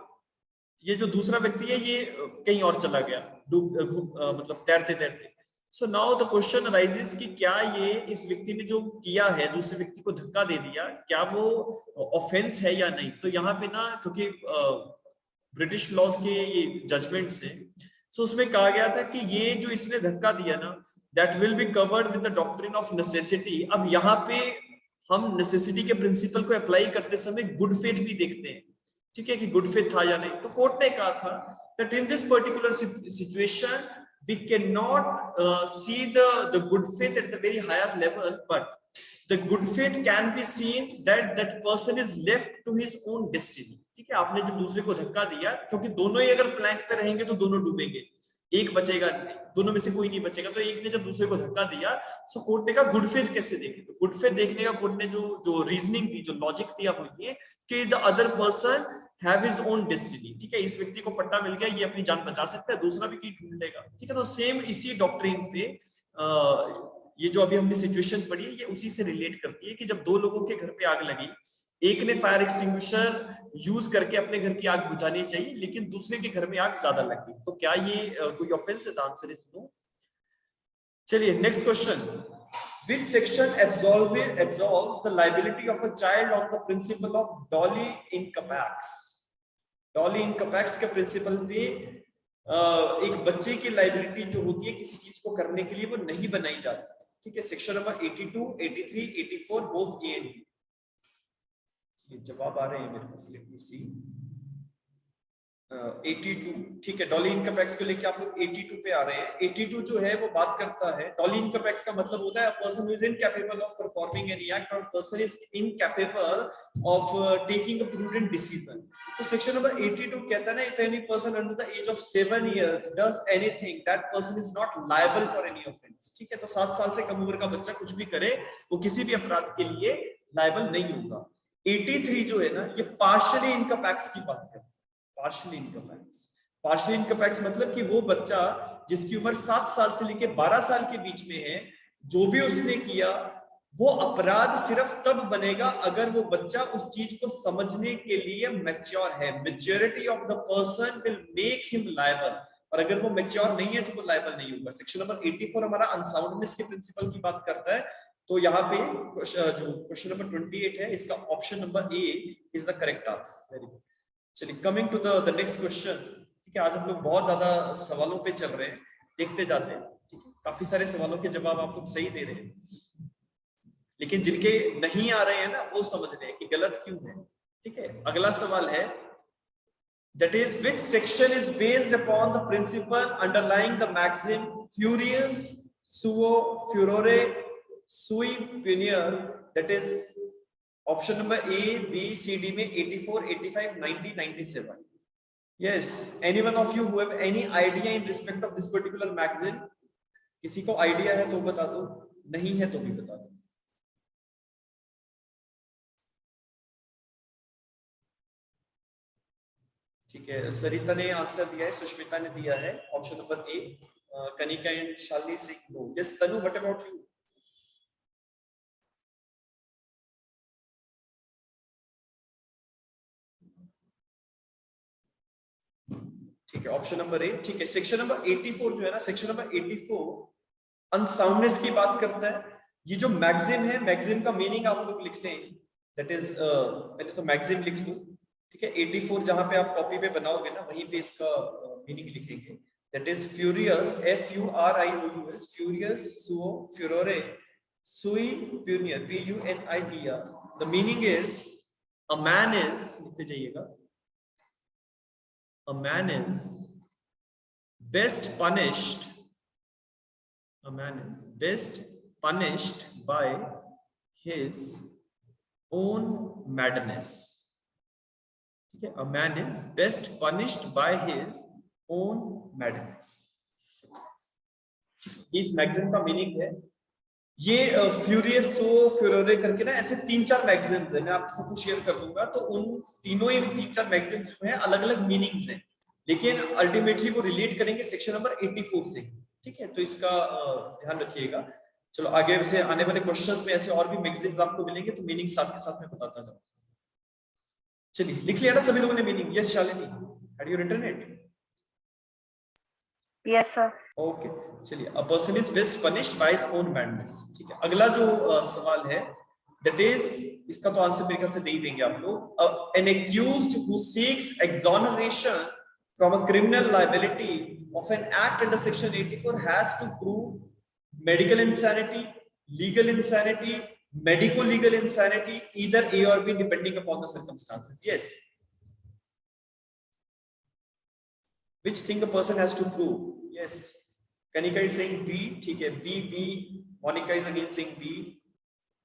ये जो दूसरा व्यक्ति है ये कहीं और चला गया मतलब तैरते तैरते. So now the question arises कि क्या ये इस व्यक्ति ने जो किया है, दूसरे व्यक्ति को धक्का दे दिया, क्या वो ऑफेंस है या नहीं. तो यहाँ पे ना, क्योंकि ब्रिटिश लॉज के ये जजमेंट से, सो उसमें कहा गया था कि ये जो इसने धक्का दिया ना, that will be covered with the doctrine of necessity. अब यहाँ पे हम नेसेसिटी के प्रिंसिपल को अप्लाई करते समय गुड फेथ भी देखते हैं. ठीक है, कि गुड फेथ था या नहीं. तो कोर्ट ने कहा था that in this particular situation we cannot see the good faith at the very higher level, but the good faith can be seen that person is left to his own destiny. ठीक है, आपने जब दूसरे को धक्का दिया, क्योंकि दोनों ही अगर प्लैंक पे रहेंगे तो दोनों डूबेंगे, एक बचेगा नहीं, दोनों में से कोई नहीं बचेगा. तो एक ने जब दूसरे को धक्का दिया, सो कोर्ट ने कहा गुड फेथ कैसे देखें. तो गुड फेथ देखने का कोर्ट ने जो रीजनिंग दी, जो लॉजिक दिया, वो ये कि the other person have his own destiny. ठीक है, इस व्यक्ति को फट्टा मिल गया, ये अपनी जान बचा सकता है, दूसरा भी कहीं ढूंढ लेगा. ठीक है, तो सेम इसी डॉक्ट्रिन पे ये जो अभी हमने सिचुएशन पढ़ी है, ये उसी से रिलेट करती है कि जब दो लोगों के घर पे आग लगी, एक ने फायर एक्सटिंग्विशर यूज करके अपने घर की आग बुझानी चाहिए, लेकिन दूसरे के घर में आग ज्यादा लग गई, तो क्या ये कोई ऑफेंस है? The answer is no. चलिए next question. Which section absolves the liability of a child on the principle of Dolly in Capax? Dolly in Capax के प्रिंसिपल पे एक बच्चे की लाइबिलिटी जो होती है किसी चीज को करने के लिए, वो नहीं बनाई जाती. ठीक है, section number 82, 83, 84 both A and B. ये जवाब आ रहे हैं मेरे पास. लेट मी सी. 82. ठीक है, डॉली इनकम टैक्स को लेके आप लोग 82 पे आ रहे हैं. 82 जो है वो बात करता है, डॉली इनकम टैक्स का मतलब होता है person who is incapable of performing any act, और person is incapable of taking a prudent decision. तो सेक्शन नंबर 82 कहता है ना, if any person under the age of 7 years does anything, that person is not liable for any offence. ठीक है, तो 7 साल से कम उम्र का बच्चा कुछ भी करे, वो किसी भी अपराध के लिए लायबल नहीं होगा. 83 जो है ना, ये पार्शियली इनकम टैक्स की बात करता है. पार्शियल इनकम टैक्स मतलब कि वो बच्चा जिसकी उम्र 7 साल से लेकर 12 साल के बीच में है, जो भी उसने किया वो अपराध सिर्फ तब बनेगा अगर वो बच्चा उस चीज को समझने के लिए मैच्योर है। Maturity of the person will make him liable, और अगर वो मैच्योर नहीं है तो वो लायबल नहीं होगा। सेक्शन नंबर 84 हमारा अनसाउंडनेस के प्रिंसिपल की बात करता है, तो यहाँ पे जो क्वेश्चन नंबर 28 है, इसका option number A is the correct answer. Very good. चलिए, coming to the next question. ठीक है, आज हम लोग बहुत ज्यादा सवालों पे चल रहे हैं, देखते जाते हैं। ठीक है, काफी सारे सवालों के जवाब आप लोग सही दे रहे हैं, लेकिन जिनके नहीं आ रहे हैं ना, वो समझ रहे हैं कि गलत क्यों है। ठीक है, अगला सवाल है, that is, which section is based upon the principle underlying the maxim furious suo furore sui punire? That is option number A, B, C, D में 84, 85, 90, 97. Yes, anyone of you who have any idea in respect of this particular maxim? किसी को idea है तो बता दो, नहीं है तो भी बता दो। ठीक है, सरिता ने आंसर दिया है, सुष्मिता ने दिया है option number A, Kanika and Shalini Singh no. Yes Tanu, what about you? ठीक है, ऑप्शन नंबर ए। ठीक है, सेक्शन नंबर 84 जो है ना, सेक्शन नंबर 84 अनसाउंडनेस की बात करता है। ये जो मैक्सिम है, मैक्सिम का मीनिंग आप लोग लिख लें, दैट इज, पहले तो मैक्सिम लिख लो। ठीक है, 84 जहां पे आप कॉपी पे बनाओगे ना, वहीं पे इसका मीनिंग लिखेंगे। That is furious, FURIOUS, furious, सुओ फ्यूरोरे सुई प्यूनियर, PUNIER। The meaning is a man is, लिखते जाइएगा, a man is best punished, a man is best punished by his own madness. ठीक है, a man is best punished by his own madness. इस magazine का meaning है ये furious सो फ्यूरोरे करके ना, ऐसे 3-4 मैगजीन्स है, मैं आपके साथ शेयर कर दूंगा। तो उन तीनों ही 3-4 मैगजीन्स जो हैं अलग अलग मीनिंग्स हैं, लेकिन अल्टीमेटली वो रिलेट करेंगे सेक्शन नंबर 84 से। ठीक है, तो इसका ध्यान रखिएगा। चलो आगे से आने वाले क्वेश्चंस में ऐसे और भी मैगजीन्स आपको मिलेंगे, तो मीनिंग साथ के साथ मैं बताता जाऊँ। चलिए, लिख लिया ना सभी लोगों ने meaning? Yes Shalini, had you written it? Yes, sir. Okay, चलिए, a person is best punished by his own madness. ठीक है, अगला जो सवाल है, दैट इज, इसका तो आंसर मेरे ख्याल से दे ही देंगे आप लोग। An accused who seeks exoneration from a criminal liability of an act under section 84 has to prove medical insanity, legal insanity, medico legal insanity, either A or B depending upon the circumstances. Yes, which thing a person has to prove? Yes, Kanika is saying B. ठीक है, B. Monica is again saying B.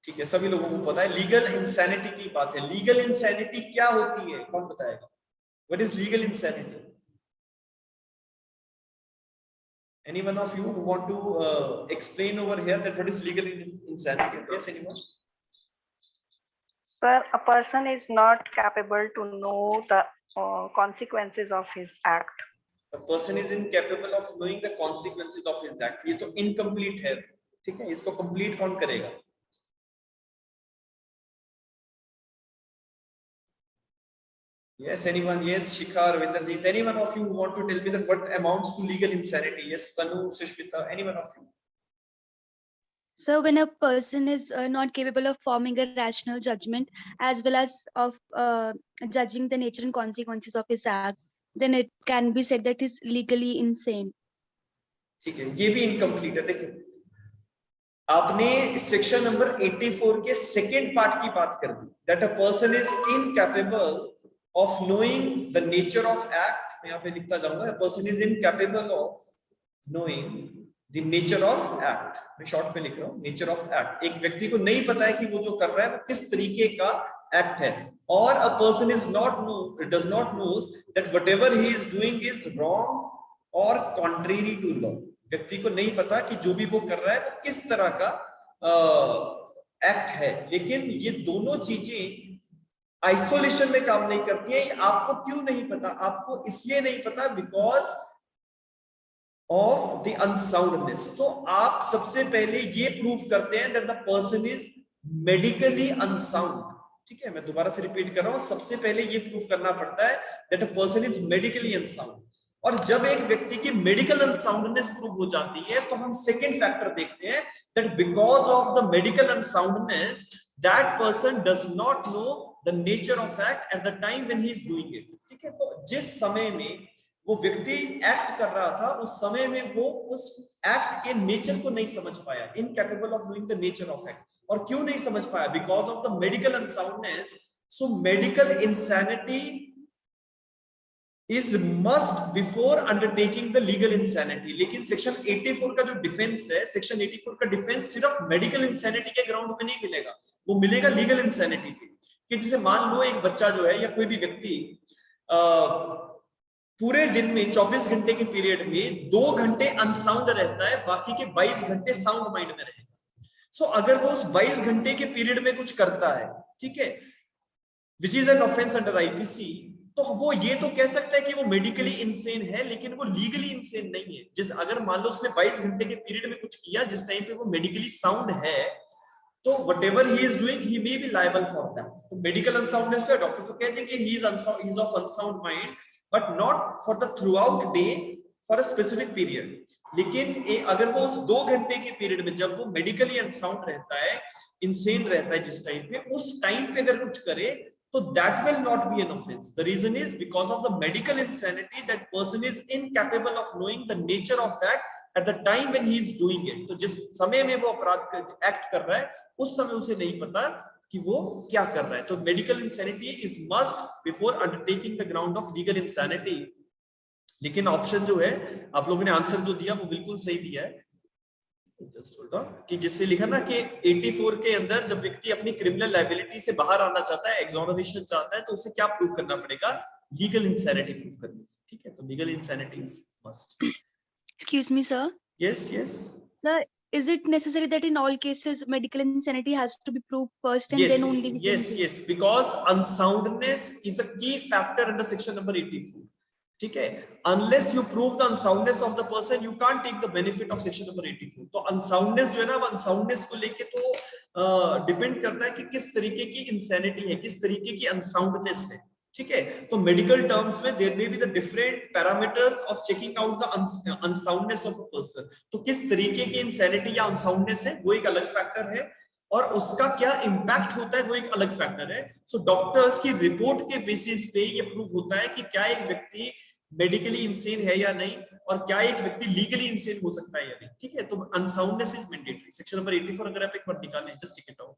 ठीक है, सभी लोगों को पता है legal insanity की बात है। लीगल इंसैनिटी क्या होती है, कौन बताएगा? What is legal insanity? Any one of you who want to explain over here that what is legal insanity? Yes, anyone? Sir, a person is not capable to know the consequences of his act. A person is incapable of knowing the consequences of his act. ये तो incomplete है। ठीक है, इसको complete कौन करेगा? Yes, anyone? Yes, Shikha, Ravinderjeet. Any one of you who want to tell me that what amounts to legal insanity? Yes, Tanu, Sushmita. Any one of you? So when a person is not capable of forming a rational judgment as well as of judging the nature and consequences of his act, then it can be said that he's legally insane. ठीक है, ये भी incomplete है। देखिए, आपने section number 84 के second part की बात कर दी, that a person is incapable of knowing the nature of act. मैं यहाँ पे लिखता जाऊंगा, a person is incapable of knowing the nature of act. मैं शॉर्ट में लिख रहा हूँ, नेचर ऑफ एक्ट। एक व्यक्ति को नहीं पता है कि वो जो कर रहा है वो किस तरीके का एक्ट है। और a person is does not knows that whatever he is doing is wrong or contrary to law. व्यक्ति को नहीं पता कि जो भी वो कर रहा है वो किस तरह का एक्ट है। लेकिन ये दोनों चीजें आइसोलेशन में काम नहीं करती है। आपको क्यों नहीं पता? आपको इसलिए नहीं पता बिकॉज ऑफ द अनसाउंडनेस। तो आप सबसे पहले ये प्रूव करते हैं that the person is medically unsound, ठीक है, मैं दोबारा से रिपीट कर रहा हूं, सबसे पहले ये प्रूफ करना पड़ता है that a person is medically unsound. और जब एक व्यक्ति की मेडिकल अनसाउंडनेस प्रूव हो जाती है तो हम सेकंड फैक्टर देखते हैं that because of the medical unsoundness that person does not know the nature of act at the time when he is doing it, ठीक है। तो जिस समय में वो व्यक्ति एक्ट कर रहा था उस समय में वो उस एक्ट के नेचर को नहीं समझ पाया, incapable of doing the nature of act. और क्यों नहीं समझ पाया? Because of the medical unsoundness. So medical insanity is must before undertaking the legal insanity. लेकिन सेक्शन 84 का जो डिफेंस है, सेक्शन 84 का डिफेंस सिर्फ मेडिकल इंसैनिटी के ग्राउंड में नहीं मिलेगा, वो मिलेगा लीगल इंसैनिटी पे। कि जैसे मान लो एक बच्चा जो है या कोई भी व्यक्ति पूरे दिन में 24 घंटे के पीरियड में 2 घंटे अनसाउंड रहता है, बाकी के 22 घंटे साउंड माइंड में रहेगा। सो अगर वो उस 22 घंटे के पीरियड में कुछ करता है, ठीक है, which is an offence under IPC, तो वो ये तो कह सकता है कि वो मेडिकली इंसेन है, लेकिन वो लीगली इंसेन नहीं है। जिस अगर मान लो उसने 22 घंटे के पीरियड में कुछ किया जिस टाइम पे वो मेडिकली साउंड है, तो whatever he is doing he may be liable for that। तो मेडिकल अनसाउंडनेस पे डॉक्टर तो कहते हैं कि he is of unsound mind but not for the throughout day for a specific period। लेकिन अगर वो उस 2 घंटे के पीरियड में जब वो मेडिकली अनसाउंड रहता है, इंसेन रहता है जिस टाइम पे, उस टाइम पे अगर कुछ करे तो that will not be an offense। The reason is because of the medical insanity that person is incapable of knowing the nature of fact at the time when he is doing it। तो जिस समय में वो अपराध act कर रहा है उस समय उसे नहीं पता कि वो क्या कर रहा है। तो medical insanity is must before undertaking the ground of legal insanity. लेकिन ऑप्शन जो है आप लोगों ने आंसर जो दिया वो बिल्कुल सही दिया है। जस्ट होल्ड ऑन, कि जिससे लिखा ना कि 84 के अंदर जब व्यक्ति अपनी क्रिमिनल लायबिलिटी से बाहर आना चाहता है, एक्सोनरेशन चाहता है, तो उसे क्या प्रूव करना पड़ेगा? लीगल इंसैनिटी प्रूव करनी, ठीक है। तो legal insanity is must. Excuse me, sir. Yes, yes. Sir, is it necessary that in all cases medical insanity has to be proved first and Yes, then only we can yes, yes. Because unsoundness is a key factor under section number 84. ठीक है, unless you prove the unsoundness of the person, you can't take the benefit of section number 84। तो unsoundness जो है ना, unsoundness को लेके तो depend करता है कि किस तरीके की insanity है, किस तरीके की unsoundness है, ठीक है। तो मेडिकल टर्म्स में there may be the different parameters of checking out the unsoundness of a person. तो किस तरीके की इंसैनिटी या अनसाउंडनेस है वो एक अलग फैक्टर है, और उसका क्या इंपैक्ट होता है वो एक अलग फैक्टर है। सो डॉक्टर्स की रिपोर्ट के बेसिस पे ये प्रूव होता है कि क्या एक व्यक्ति मेडिकली इंसेन है या नहीं, और क्या एक व्यक्ति लीगली इंसेन हो सकता है या नहीं, ठीक है। तो unsoundness is mandatory. Section number 84 अगर आप एक बार निकालें, जस्ट टिक इट आउट।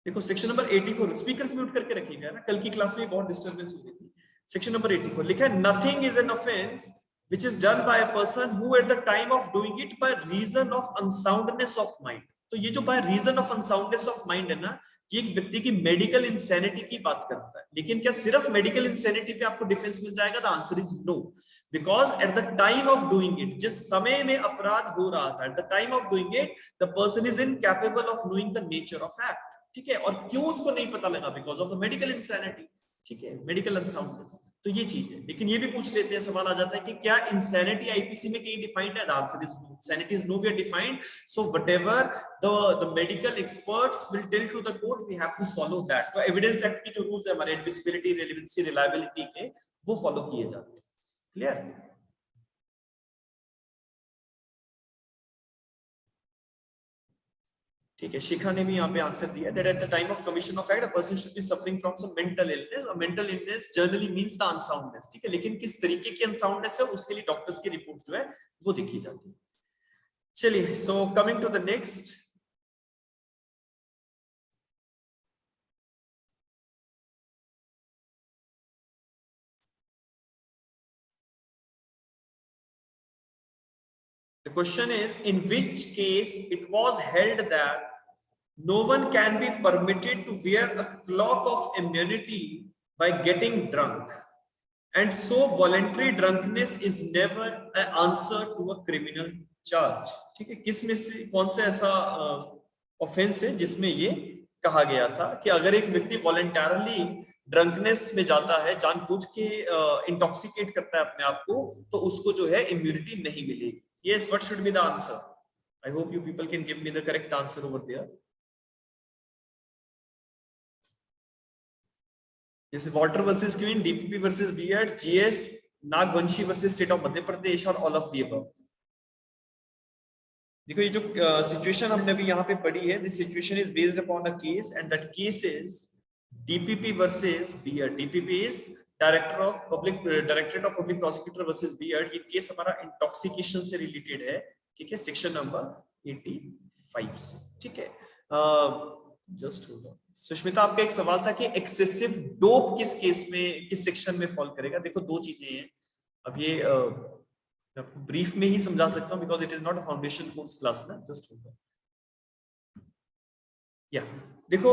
देखो सेक्शन नंबर 84, स्पीकर म्यूट करके रखिएगा ना, कल की क्लास में बहुत डिस्टरबेंस हो रही थी। सेक्शन नंबर 84 लिखा है, nothing is an offence which is done by a person who at the time of doing it by reason of unsoundness of mind. तो ये जो by reason of unsoundness of mind है ना, ये एक व्यक्ति की मेडिकल इंसैनिटी की बात करता है। लेकिन क्या सिर्फ मेडिकल इंसैनिटी पे आपको डिफेंस मिल जाएगा? The answer is no. Because at the time of doing it, जिस समय में अपराध हो रहा था, at the time of doing it the person is incapable of knowing the nature of act, ठीक है। और क्यों उसको नहीं पता लगा? Because of the medical insanity, ठीक है, मेडिकल अनसाउंडनेस। तो ये चीज है। लेकिन ये भी पूछ लेते हैं, सवाल आ जाता है कि क्या इंसैनिटी आईपीसी में कहीं डिफाइंड है? The answer is no. Insanity is nowhere defined. So whatever the medical experts will tell to the court, we have to follow that. तो एविडेंस एक्ट की जो रूल्स है हमारे एडमिसिबिलिटी, रेलेवेंसी, रिलायबिलिटी के, वो follow किए जाते हैं। क्लियर? ठीक है, शिखा ने भी यहाँ पे आंसर दिया that at the time of commission of act a person should be suffering from some mental illness, और mental illness generally means the unsoundness, ठीक है। लेकिन किस तरीके की अनसाउंडनेस है उसके लिए डॉक्टर्स की रिपोर्ट जो है वो देखी जाती है। चलिए, so coming to the next, the question is, in which case it was held that no one can be permitted to wear a cloak of immunity by getting drunk, and so voluntary drunkenness is never an answer to a criminal charge। ठीक है, किस में से कौन सा ऐसा offence है जिसमें ये कहा गया था कि अगर एक व्यक्ति वॉलंटरली ड्रंकनेस में जाता है, जानबूझ के इंटॉक्सिकेट करता है अपने आप को, तो उसको जो है इम्यूनिटी नहीं मिलेगी। Yes, what should be the answer? I hope you people can give me the correct answer over there. Yes, Water versus Queen, DPP versus Beard, GS, Nagvanshi versus State of Madhya Pradesh, or all of the above. देखो ये जो situation हमने अभी यहाँ पे पढ़ी है, this situation is based upon a case and that case is DPP versus Beard. DPP is Directorate of Public Prosecutor versus Beard. ये केस हमारा इंटॉक्सिकेशन से रिलेटेड है, ठीक है, सेक्शन नंबर 85 से, ठीक है। Just hold on. सुष्मिता, आपका एक सवाल था कि एक्सेसिव डोप किस केस में, किस सेक्शन में फॉल करेगा। देखो दो चीजें हैं, अब ये आपको ब्रीफ में ही समझा सकता हूं because it is not a foundation course class ना। Just hold on. या देखो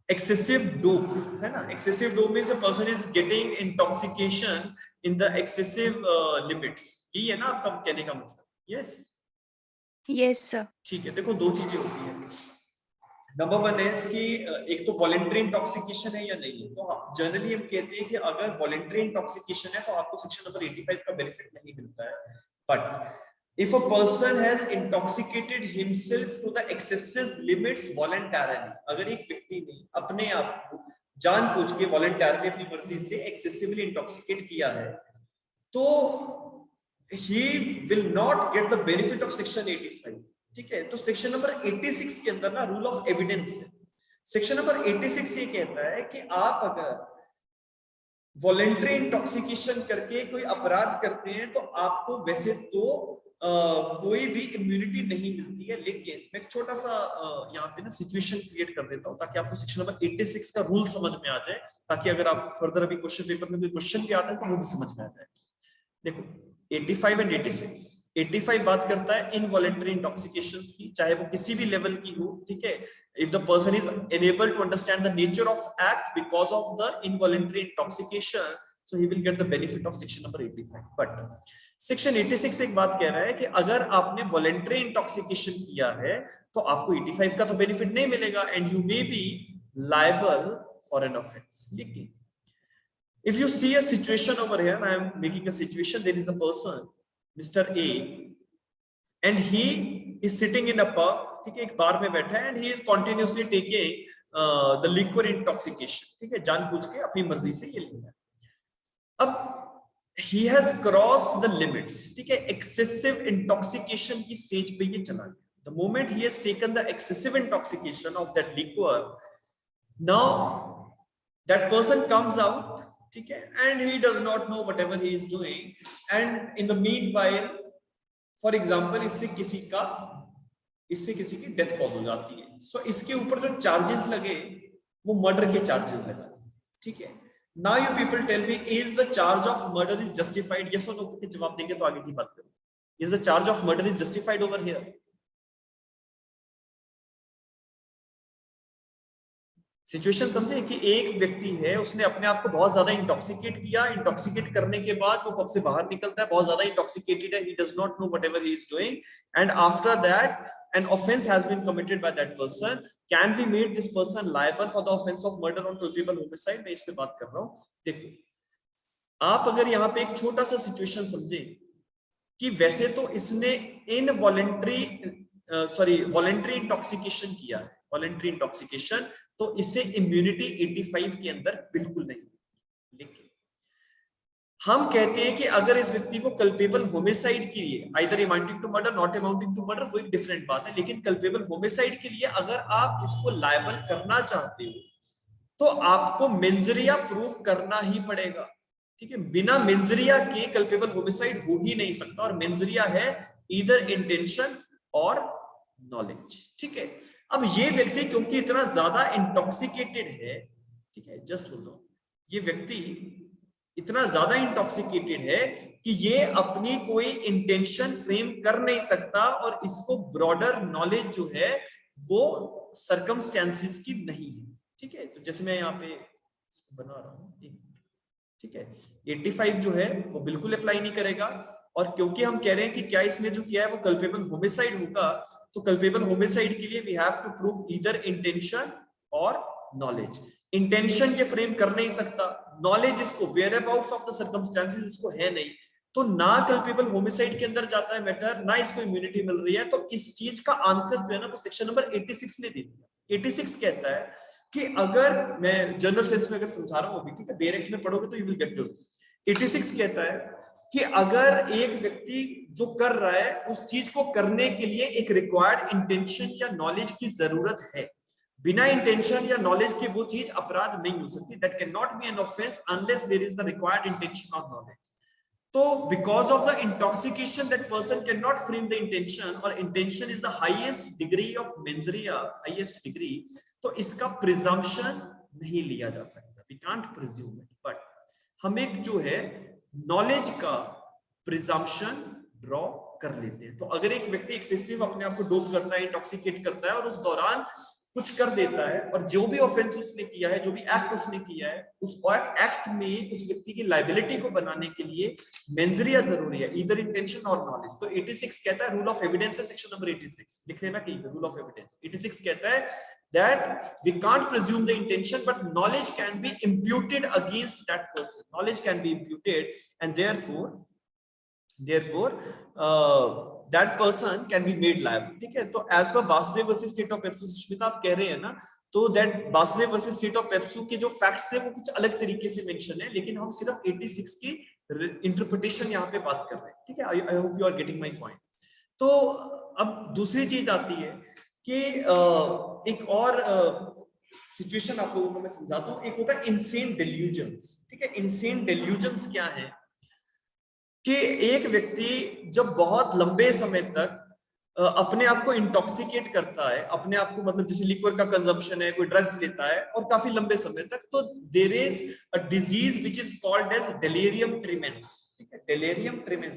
एक्सेसिव डोप है ना, excessive dope means a person is getting intoxication in the excessive limits, यही है ना आपका कहने का मतलब। Yes Yes, sir. ठीक है। देखो दो चीजें होती है, नंबर वन है कि एक तो वॉलंटरी इंटॉक्सिकेशन है या नहीं है। तो जनरली हम कहते हैं कि अगर वॉलंटरी इंटॉक्सिकेशन है तो आपको सेक्शन नंबर 85 का बेनिफिट नहीं मिलता है। But if a person has intoxicated himself to the excessive limits voluntarily, अगर एक व्यक्ति ने अपने आप को जानबूझ के वॉलंटरली अपनी मर्जी से एक्सेसिवली इंटॉक्सिकेट किया है, तो he will not get the benefit of section 85, ठीक है। तो सेक्शन नंबर 86 के अंदर ना रूल ऑफ एविडेंस है। सेक्शन नंबर 86 ये कहता है कि आप अगर वॉलंटरी इंटॉक्सिकेशन करके कोई अपराध करते हैं तो आपको वैसे तो कोई भी इम्यूनिटी नहीं मिलती है, लेकिन मैं एक छोटा सा यहाँ पे ना सिचुएशन क्रिएट कर देता हूँ ताकि आपको सेक्शन नंबर 86 का रूल समझ में आ जाए, ताकि अगर आप फर्दर अभी क्वेश्चन पेपर में कोई क्वेश्चन भी आता है तो वो भी समझ में आ जाए। देखो 85 एंड 86, 85 बात करता है इनवॉलंटरी इंटॉक्सिकेशंस की, चाहे वो किसी भी लेवल की हो, ठीक है। If the person is unable to understand the nature of act because of the involuntary intoxication, so he will get the benefit of section number 85। But section 86 एक बात कह रहा है कि अगर आपने वॉलंटरी इंटॉक्सिकेशन किया है तो आपको 85 का तो बेनिफिट नहीं मिलेगा and you may be liable for an offence. लेकिन if you see a situation over here, I am making a situation, there is a person Mr. A and he is sitting in a pub, ठीक है, एक बार में बैठा है and he is continuously taking the liquor intoxication, ठीक है, जानबूझ के अपनी मर्जी से ये लेना है। अब he has crossed the limits, ठीक है, excessive intoxication की स्टेज पे ये चला गया। The moment he has taken the excessive intoxication of that liquor, now that person comes out, ठीक है, and he does not know whatever he is doing, and in the meanwhile, for example, इससे किसी की death cause हो जाती है। सो इसके ऊपर जो चार्जेस लगे वो मर्डर के चार्जेस लगे, ठीक है। Now you people tell me, is the charge of murder is justified? Yes और नो के जवाब देंगे तो आगे की बात करें। Is the charge of murder is justified over here? Situation समझे कि एक व्यक्ति है, उसने अपने आप को बहुत ज्यादा इंटॉक्सिकेट किया, इंटॉक्सिकेट करने के बाद वो पब से बाहर निकलता है, बहुत ज्यादा इंटॉक्सिकेटेड है, he does not know whatever he is doing, and after that an offense has been committed by that person. Can we make this person liable for the offense of murder or culpable homicide? मैं इस पे बात कर रहा हूँ। देखो आप अगर यहाँ पे एक छोटा सा सिचुएशन समझे कि वैसे तो इसने वॉलंटरी इंटॉक्सिकेशन किया है, वॉलंटरी इंटॉक्सिकेशन, तो इससे इम्यूनिटी 85 के अंदर बिल्कुल नहीं। लेकिन हम कहते हैं कि अगर इस व्यक्ति को कल्पेबल होमिसाइड के लिए, either amounting to murder not amounting to murder, वो एक डिफरेंट बात है, लेकिन कल्पेबल होमिसाइड के लिए अगर आप इसको लायबल करना चाहते हो तो आपको मेंजरिया प्रूव करना ही पड़ेगा, ठीक है। बिना मेंजरिया के कल्पेबल होमिसाइड हो ही नहीं सकता, और मेंजरिया है ईदर इंटेंशन और नॉलेज, ठीक है। अब ये व्यक्ति क्योंकि इतना ज्यादा इंटॉक्सिकेटेड है, ठीक है, जस्ट होल्ड ऑन, ये व्यक्ति इतना ज्यादा इंटॉक्सिकेटेड है कि ये अपनी कोई इंटेंशन फ्रेम कर नहीं सकता, और इसको ब्रॉडर नॉलेज जो है वो सर्कमस्टेंसेस की नहीं है, ठीक है। तो जैसे मैं यहाँ पे इसको बना रहा हूँ, ठीक है, 85 जो है वो बिल्कुल अप्लाई नहीं करेगा, और क्योंकि हम कह रहे हैं कि क्या इसने जो किया है वो कल्पेबल होमिसाइड होगा, तो कल्पेबल होमिसाइड के लिए we have to prove either intention और नॉलेज। इंटेंशन के फ्रेम कर नहीं सकता, नॉलेज इसको whereabouts of the circumstances इसको है नहीं, तो ना कल्पेबल होमिसाइड के अंदर जाता है मैटर, ना इसको इम्यूनिटी मिल रही है, तो इस चीज का आंसर जो है ना वो सेक्शन नंबर 86 ने दे दिया। 86 कहता है कि अगर मैं जनरल सेंस में अगर समझा रहा हूं अभी, ठीक है, डायरेक्ट में पढ़ोगे तो यू विल गेट टू। 86 कहता है कि अगर एक व्यक्ति जो कर रहा है उस चीज को करने के लिए एक रिक्वायर्ड इंटेंशन या नॉलेज की जरूरत है, बिना इंटेंशन या नॉलेज के वो चीज अपराध नहीं हो सकती, that can not be an offence unless there is the required intention और नॉलेज। तो because of the intoxication that person can not frame the intention, और intention is the highest degree of mens rea, highest degree, तो इसका presumption नहीं लिया जा सकता, we can't presume it, but हम एक जो है नॉलेज का प्रिजम्पशन ड्रॉ कर लेते हैं। तो अगर एक व्यक्ति एक्सेसिव अपने आप को डोप करता है, इंटॉक्सिकेट करता है, और उस दौरान कुछ कर देता है, और जो भी ऑफेंस उसने किया है, जो भी एक्ट उसने किया है, उस एक्ट में उस व्यक्ति की लायबिलिटी को बनाने के लिए मेंजरिया जरूरी है, ईदर इंटेंशन और नॉलेज। तो 86 कहता है, रूल ऑफ एविडेंस है सेक्शन नंबर 86, लिख लेना कहीं पे, रूल ऑफ एविडेंस 86 कहता है that we can't presume the intention but knowledge can be imputed against that person, knowledge can be imputed, and therefore that person can be made liable, ठीक है। तो as per Vasudev versus state of PEPSU, Sushmita आप कह रहे हैं ना, तो that Vasudev versus state of PEPSU के जो फैक्ट्स थे वो कुछ अलग तरीके से मेंशन है, लेकिन हम सिर्फ 86 की इंटरप्रिटेशन यहाँ पे बात कर रहे हैं, ठीक है। I hope you are getting my point. तो अब दूसरी चीज आती है कि एक और सिचुएशन आप लोगों को मैं समझाता हूं। एक होता है इनसेन डेल्यूजन्स, ठीक है। इनसेन डेल्यूजन्स क्या है कि एक व्यक्ति जब बहुत लंबे समय तक अपने आप को इंटॉक्सिकेट करता है, अपने आप को मतलब जैसे लिक्वर का कंजम्पशन है, कोई ड्रग्स लेता है और काफी लंबे समय तक, तो there is a disease which is called as delirium tremens, ठीक है। Delirium tremens,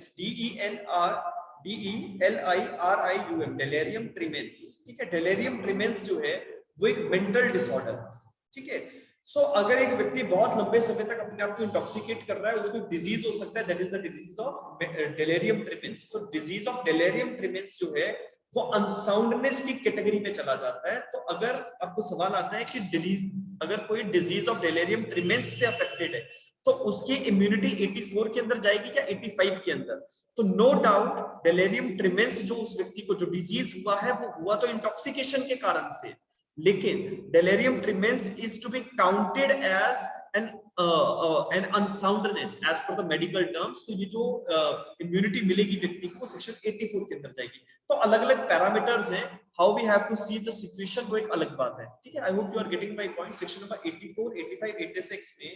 DELIRIUM, delirium tremens, ठीक है। डेलेरियम ट्रेमेंस जो है वो एक मेंटल डिसऑर्डर, ठीक है। सो अगर एक व्यक्ति बहुत लंबे समय तक अपने आप को इंटॉक्सिकेट कर रहा है, उसको डिजीज हो सकता है, that is the disease of delirium tremens. तो डिजीज ऑफ डेलेरियम ट्रेमेंस जो है वो अनसाउंडनेस की कैटेगरी में चला जाता है। तो अगर आपको सवाल आता है कि अगर कोई डिजीज ऑफ डेलेरियम ट्रेमेंस से अफेक्टेड है तो उसकी इम्यूनिटी 84 के अंदर जाएगी या 85 के अंदर, तो नो डाउट डेलेरियम ट्रेमेंस जो उस व्यक्ति को जो डिजीज हुआ है वो हुआ तो इंटॉक्सिकेशन के कारण से, लेकिन delirium tremens is to be counted as an unsoundness as per the medical terms. तो ये जो इम्यूनिटी मिलेगी व्यक्ति को सेक्शन 84 के अंदर जाएगी। तो अलग अलग पैरामीटर्स हैं, how we have to see the situation, वो एक अलग बात है, ठीक है। I hope you are getting my point. Section number 84, 85, 86 में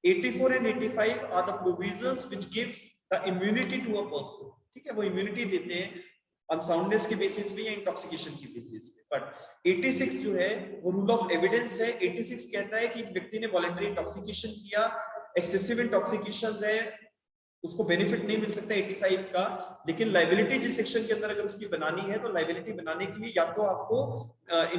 84 and 85 are the provisions which gives the immunity to a person, ठीक है। वो इम्यूनिटी देते हैं अनसाउंडनेस के बेसिस पे या इंटॉक्सिकेशन के बेसिस पे। बट 86 जो है वो रूल ऑफ एविडेंस है। 86 कहता है कि व्यक्ति ने वॉलंटरी इंटॉक्सिकेशन किया, एक्सेसिव इंटॉक्सिकेशन है, उसको बेनिफिट नहीं मिल सकता 85 का, लेकिन लाइबिलिटी जिस सेक्शन के अंदर अगर उसकी बनानी है तो लाइबिलिटी बनाने के लिए या तो आपको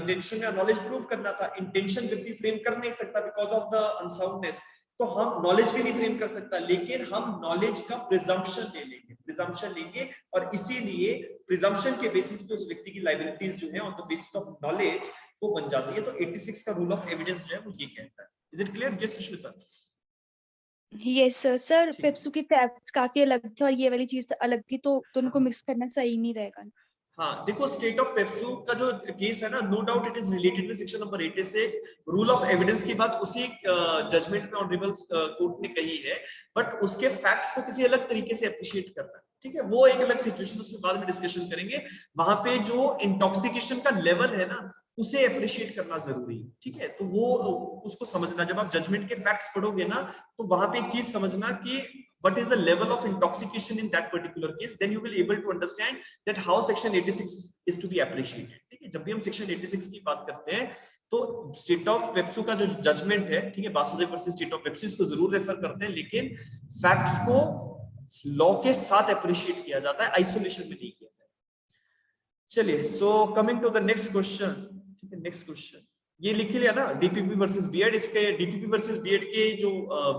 इंटेंशन या नॉलेज प्रूव करना था। इंटेंशन व्यक्ति फ्रेम कर नहीं सकता बिकॉज ऑफ द अनसाउंडनेस, तो हम नॉलेज भी नहीं फ्रेम कर सकता, लेकिन हम नॉलेज का प्रिजम्पशन लेंगे और इसीलिए प्रिजम्पशन के बेसिस पे उस व्यक्ति की लायबिलिटीज जो है on the basis of knowledge वो बन जाती है। तो 86 का रूल ऑफ एविडेंस जो है वो ये कहता है। Is it clear? Yes Sushmita. Yes sir, PEPSU की फैक्ट्स काफी अलग थे और ये वाली चीज अलग थी, तो दोनों को मिक्स करना सही नहीं रहेगा। हाँ देखो, स्टेट ऑफ पेप्सू का जो केस है ना, no doubt it is related with section number 86। Rule of evidence की बात उसी जजमेंट में ऑनरेबल कोर्ट ने कही है, बट उसके फैक्ट्स को किसी अलग तरीके से अप्रिशिएट करना है, ठीक है। वो एक अलग सिचुएशन, उसके बाद में डिस्कशन करेंगे। वहां पे जो इंटॉक्सिकेशन का लेवल है ना उसे अप्रिशिएट करना जरूरी है, ठीक है। तो वो उसको समझना, जब आप जजमेंट के फैक्ट्स पढ़ोगे ना तो वहां पे एक चीज समझना कि what is the level of intoxication in that particular case, then you will able to understand that how section 86 is to be appreciated, ठीक है। जब भी हम section 86 की बात करते हैं तो स्टेट ऑफ पेप्सू का जो जजमेंट है, ठीक है, Vasudev versus state of PEPSU, इसको जरूर रेफर करते हैं, लेकिन फैक्ट्स को लॉ के साथ अप्रिशिएट किया जाता है, आइसोलेशन में नहीं किया जाता। चलिए, so coming to the next question, ठीक है। नेक्स्ट क्वेश्चन ये लिख लिया ना, डीपीपी वर्सेस बीएड। इसके डीपीपी वर्सेस बीएड के जो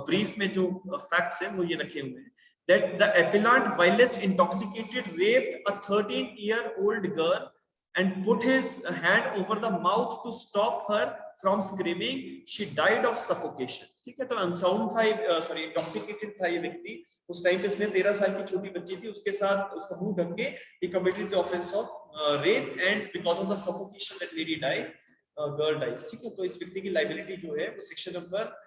ब्रीफ में जो फैक्ट्स हैं वो ये रखे हुए हैं, that the appellant whilst intoxicated raped a 13-year-old girl and put his hand over the mouth to stop her from screaming she died of suffocation. ठीक है, तो अनसाउंड था, सॉरी इंटॉक्सिकेटेड था ये व्यक्ति उस टाइम पे। इसने 13 साल की छोटी बच्ची थी, उसके साथ उसका मुंह ढक के he committed the offense of rape and because of the suffocation that lady dies, girl dies। ठीक है, तो इस व्यक्ति की लाइबिलिटी जो है वो सेक्शन नंबर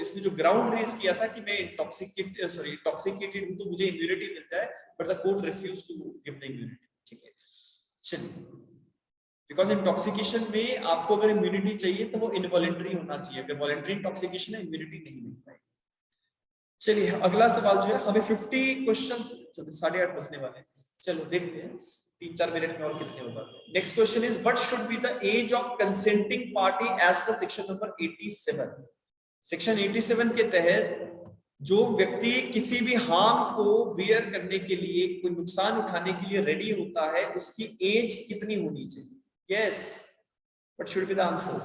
इसने जो ग्राउंड रेज किया था कि मैं इंटॉक्सिकेटेड हूं तो मुझे इम्यूनिटी मिलता है, but the court refuse to give the immunity. ठीक है, चलिए, बिकॉज इंटॉक्सिकेशन में आपको अगर इम्यूनिटी चाहिए तो वो इनवॉलेंटरी होना चाहिए, अगर वॉलेंटरी इंटॉक्सिकेशन है इम्यूनिटी नहीं मिलता है। चलिए अगला सवाल जो है, हमें 50 क्वेश्चन, 8:30 बजने वाले हैं, चलो देखते हैं 3-4 मिनट में और कितने हो पाते हैं। Next question is what should be the age of consenting party as per section number 87। सेक्शन 87 के तहत जो व्यक्ति किसी भी हार्म को बियर करने के लिए, कोई नुकसान उठाने के लिए रेडी होता है, उसकी एज कितनी होनी चाहिए? Yes, what should be the answer?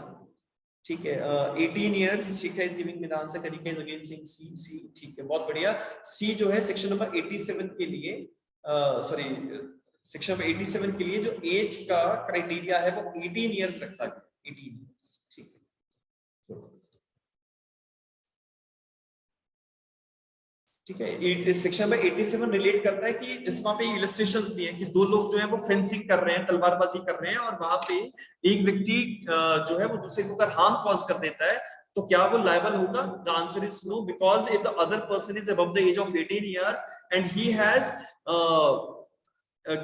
ठीक है, 18 years. Shikha is giving me the answer, Kanika is again saying C. ठीक है, बहुत बढ़िया। सी जो है सेक्शन नंबर 87 के लिए, सॉरी सेक्शन नंबर 87 के लिए जो एज का क्राइटेरिया है वो 18 इयर्स रखा गया, 18 इयर्स। ठीक है, ठीक है, सेक्शन नंबर 87 रिलेट करता है कि जिस वहां पे इलस्ट्रेशंस भी है कि दो लोग जो है वो फेंसिंग कर रहे हैं, तलवारबाजी कर रहे हैं, और वहां पे एक व्यक्ति जो है वो दूसरे को अगर हार्म कॉज कर देता है तो क्या वो लायबल होगा? The answer is no, because if the other person is above the age of 18 years and he has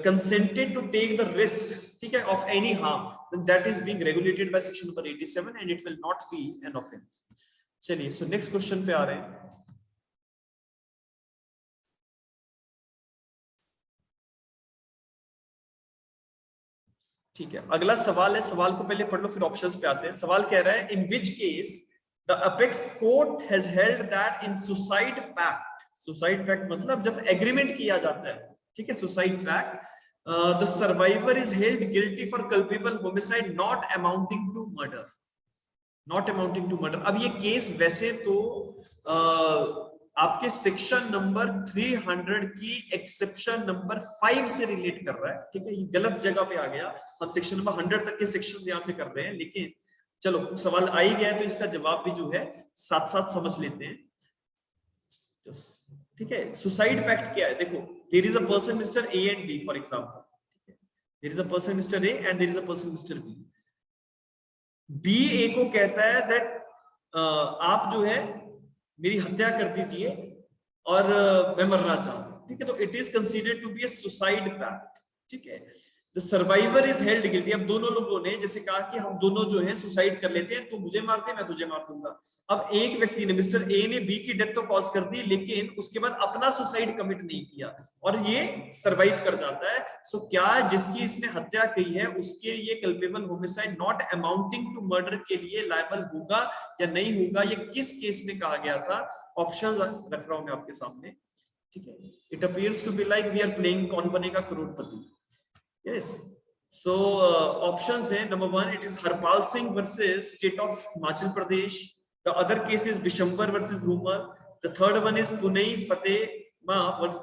consented to take the risk, ठीक है, of any harm, then that is being regulated by section number 87 and it will not be an offense। चलिए, so next question पे आ रहे हैं। ठीक है, अगला सवाल है, सवाल को पहले पढ़ लो फिर ऑप्शंस पे आते हैं। सवाल कह रहा है, in which case the apex court has held that in suicide pact, suicide pact मतलब जब एग्रीमेंट किया जाता है, ठीक है, suicide pact, the survivor is held guilty for culpable homicide not amounting to murder, not amounting to murder. अब ये case वैसे तो आपके सेक्शन नंबर 300 की एक्सेप्शन नंबर 5 से रिलेट कर रहा है, ठीक है, ये गलत जगह पे आ गया, हम सेक्शन नंबर 100 तक के सेक्शन यहाँ पे कर रहे हैं, लेकिन चलो सवाल आ ही गया है तो इसका जवाब भी जो है साथ साथ समझ लेते हैं। ठीक है, सुसाइड पैक्ट क्या है? देखो, there is a person mister A and B for example, there is a person mister A and there is a person mister B. B A को कहता है दैट आप जो है मेरी हत्या कर दीजिए और मैं मरना चाहता हूं, ठीक है, तो it is considered to be a suicide pact. ठीक है, the survivor is held guilty. अब दोनों लोगों ने जैसे कहा कि हम दोनों जो है सुसाइड कर लेते हैं, तू मुझे मार दे मैं तुझे मार दूंगा। अब एक व्यक्ति ने, मिस्टर ए ने बी की डेथ तो कॉज कर दी, लेकिन उसके बाद अपना सुसाइड कमिट नहीं किया और ये सर्वाइव कर जाता है। सो क्या जिसकी इसने हत्या की है उसके लिए culpable homicide not amounting to murder के लिए लायबल होगा या नहीं होगा? ये किस केस में कहा गया था? ऑप्शन रख रहा हूं मैं आपके सामने, ठीक है। It appears to be like we are playing Kaun Banega Crorepati. Yes. So options है, number 1 it is Harpal Singh versus state of Himachal Pradesh. The other case is Bishambar versus Rumor. The third one is Pune Fatehma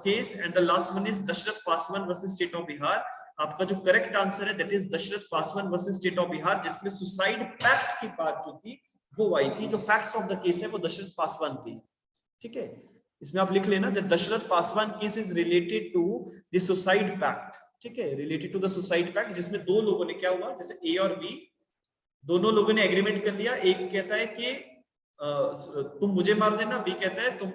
case and the last one is Dashrath Paswan versus state of Bihar. आपका जो correct answer है that is Dashrath Paswan versus state of Bihar, जिसमें suicide pact की बात जो थी वो आई थी। जो facts of the case है वो दशरथ पासवान की, ठीक है। इसमें आप लिख लेना that Dasharath Paswan case is related to the suicide pact, ठीक है, related to the suicide pact, जिसमें दो लोगों ने, क्या हुआ, जैसे ए और बी दोनों लोगों ने एग्रीमेंट कर लिया। एक कहता है कि तुम मुझे मार देना, बी कहता है तुम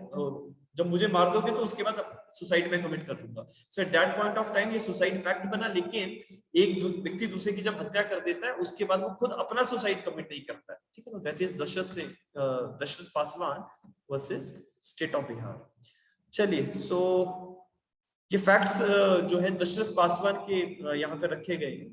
जब मुझे मार दोगे तो उसके बाद सुसाइड में कमिट कर दूंगा। So at that point of time ये सुसाइड पैक्ट बना, लेकिन एक व्यक्ति दूसरे की जब हत्या कर देता है उसके बाद वो खुद अपना सुसाइड कमिट नहीं करता है, ठीक है। तो that is Dashrath Paswan versus state of Bihar. चलिए, सो ये फैक्ट्स जो है दशरथ पासवान के यहाँ पे रखे गए हैं।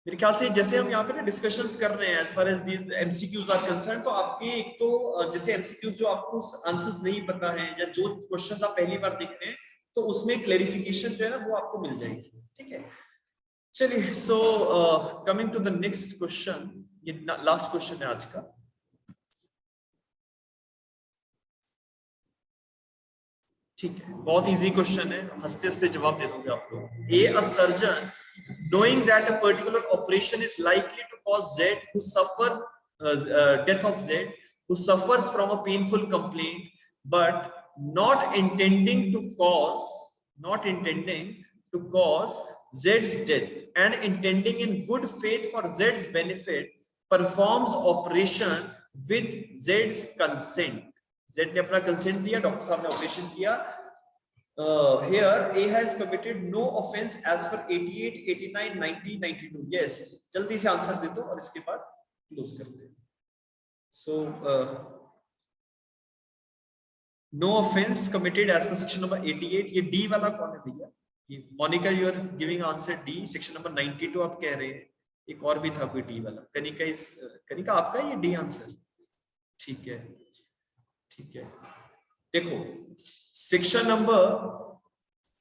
मेरे ख्याल से जैसे हम यहाँ पे ना डिस्कशंस कर रहे हैं as far as these MCQs are concern, तो आपके एक तो जैसे एमसीक्यूज जो आपको आंसर्स नहीं पता है या जो क्वेश्चन आप पहली बार देख रहे हैं तो उसमें क्लेरिफिकेशन जो है ना वो आपको मिल जाएगी, ठीक है। चलिए, so coming to the next question, ये लास्ट क्वेश्चन है आज का। ठीक है, बहुत इजी क्वेश्चन है, हंसते हंसते जवाब दे दोगे आप लोग। A a surgeon knowing that a particular operation is likely to cause Z who suffer death of Z who suffers from a painful complaint but not intending to cause Z's death and intending in good faith for Z's benefit performs operation with Z's consent. Z ने अपना consent दिया, doctor साहब ने operation किया। Here A has committed no offense as per 88, 89, 90, 92. Yes, जल्दी से answer दे दो और इसके बाद क्लोज करते हैं। So no offense committed as per section number 88. ये D वाला कौन है भैया? ये Monika, you are giving answer D. Section number 92 आप कह रहे हैं। एक और भी था कोई D वाला। कनिका आपका ये D आंसर? ठीक है, ठीक है। देखो सेक्शन नंबर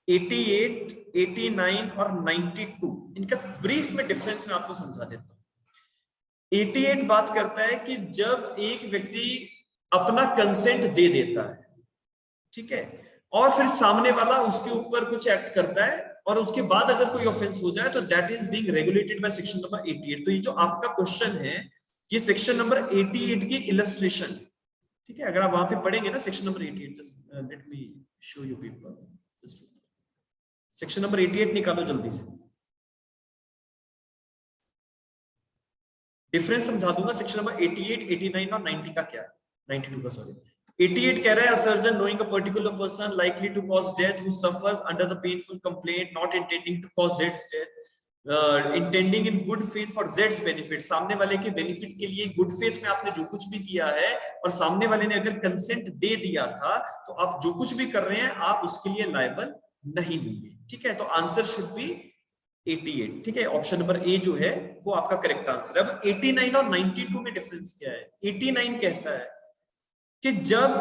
88, 89 और 92 इनका ब्रीफ में डिफरेंस मैं आपको समझा देता हूं। 88 बात करता है कि जब एक व्यक्ति अपना कंसेंट दे देता है, ठीक है, और फिर सामने वाला उसके ऊपर कुछ एक्ट करता है और उसके बाद अगर कोई ऑफेंस हो जाए तो that is being regulated by section number 88। तो ये जो आपका क्वेश्चन है ये सेक्शन नंबर 88 की इलस्ट्रेशन, ठीक है। अगर आप वहां पे पढ़ेंगे ना section number 88, just let me show you paper, just section number 88 निकालो जल्दी से, डिफरेंस समझा दूंगा। सेक्शन नंबर 88, 89 और 90 का क्या है, 92 का सॉरी। 88 कह रहा है, a surgeon knowing a particular person likely to cause death who suffers under the painful complaint not intending to cause Z's death, intending in good faith for Z's benefit, सामने वाले के बेनिफिट के लिए good faith में आपने जो कुछ भी किया है और सामने वाले ने अगर कंसेंट दे दिया था तो आप जो कुछ भी कर रहे हैं आप उसके लिए लायबल नहीं होंगे, ठीक है। तो आंसर शुड बी 88, ठीक है। ऑप्शन नंबर ए जो है वो आपका करेक्ट आंसर है। अब 89 और 92 में डिफरेंस क्या है? 89 कहता है कि जब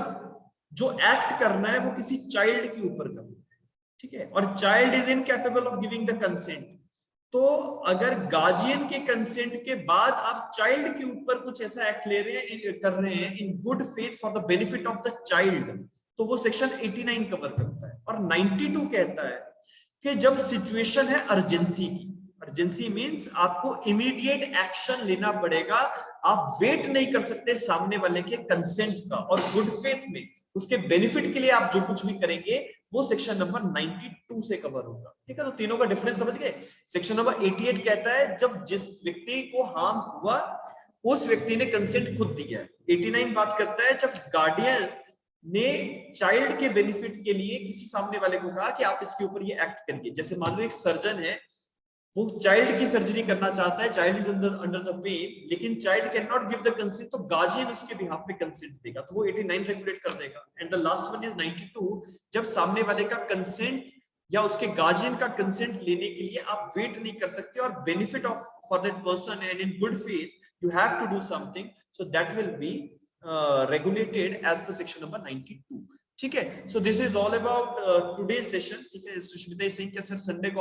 जो एक्ट करना है वो किसी चाइल्ड के ऊपर करना है, ठीक है, और child is incapable of giving the consent, तो अगर गार्जियन के कंसेंट के बाद आप चाइल्ड के ऊपर कुछ ऐसा एक्ट ले रहे हैं, कर रहे हैं इन good faith for the benefit of the child, तो वो सेक्शन 89 कवर करता है। और 92 कहता है कि जब सिचुएशन है अर्जेंसी की, अर्जेंसी मींस आपको इमीडिएट एक्शन लेना पड़ेगा, आप वेट नहीं कर सकते सामने वाले के कंसेंट का, और गुड फेथ में उसके बेनिफिट के लिए आप जो कुछ भी करेंगे वो सेक्शन नंबर 92 से कवर होगा, ठीक है। तो तीनों का डिफरेंस समझ गए। सेक्शन नंबर 88 कहता है जब जिस व्यक्ति को हार्म हुआ उस व्यक्ति ने कंसेंट खुद दिया है। 89 बात करता है जब गार्डियन ने चाइल्ड के बेनिफिट के लिए किसी सामने वाले को कहा कि आप इसके ऊपर ये एक्ट करिए। जैसे मान लो एक सर्जन है, वो चाइल्ड की सर्जरी करना चाहता है, child is under the pain, लेकिन child can not give the consent, तो गार्जियन उसके बिहाफ पे कंसेंट देगा, तो वो 89 रेगुलेट कर देगा। And the last one is 92, जब सामने वाले का कंसेंट या उसके गार्जियन का कंसेंट लेने के लिए आप वेट नहीं कर सकते और benefit of for that person and in good faith you have to do something, so that will be regulated as per section number 92, ठीक है। So this is all about today's session, ठीक है। सुष्मिता सिंह के sir Sunday को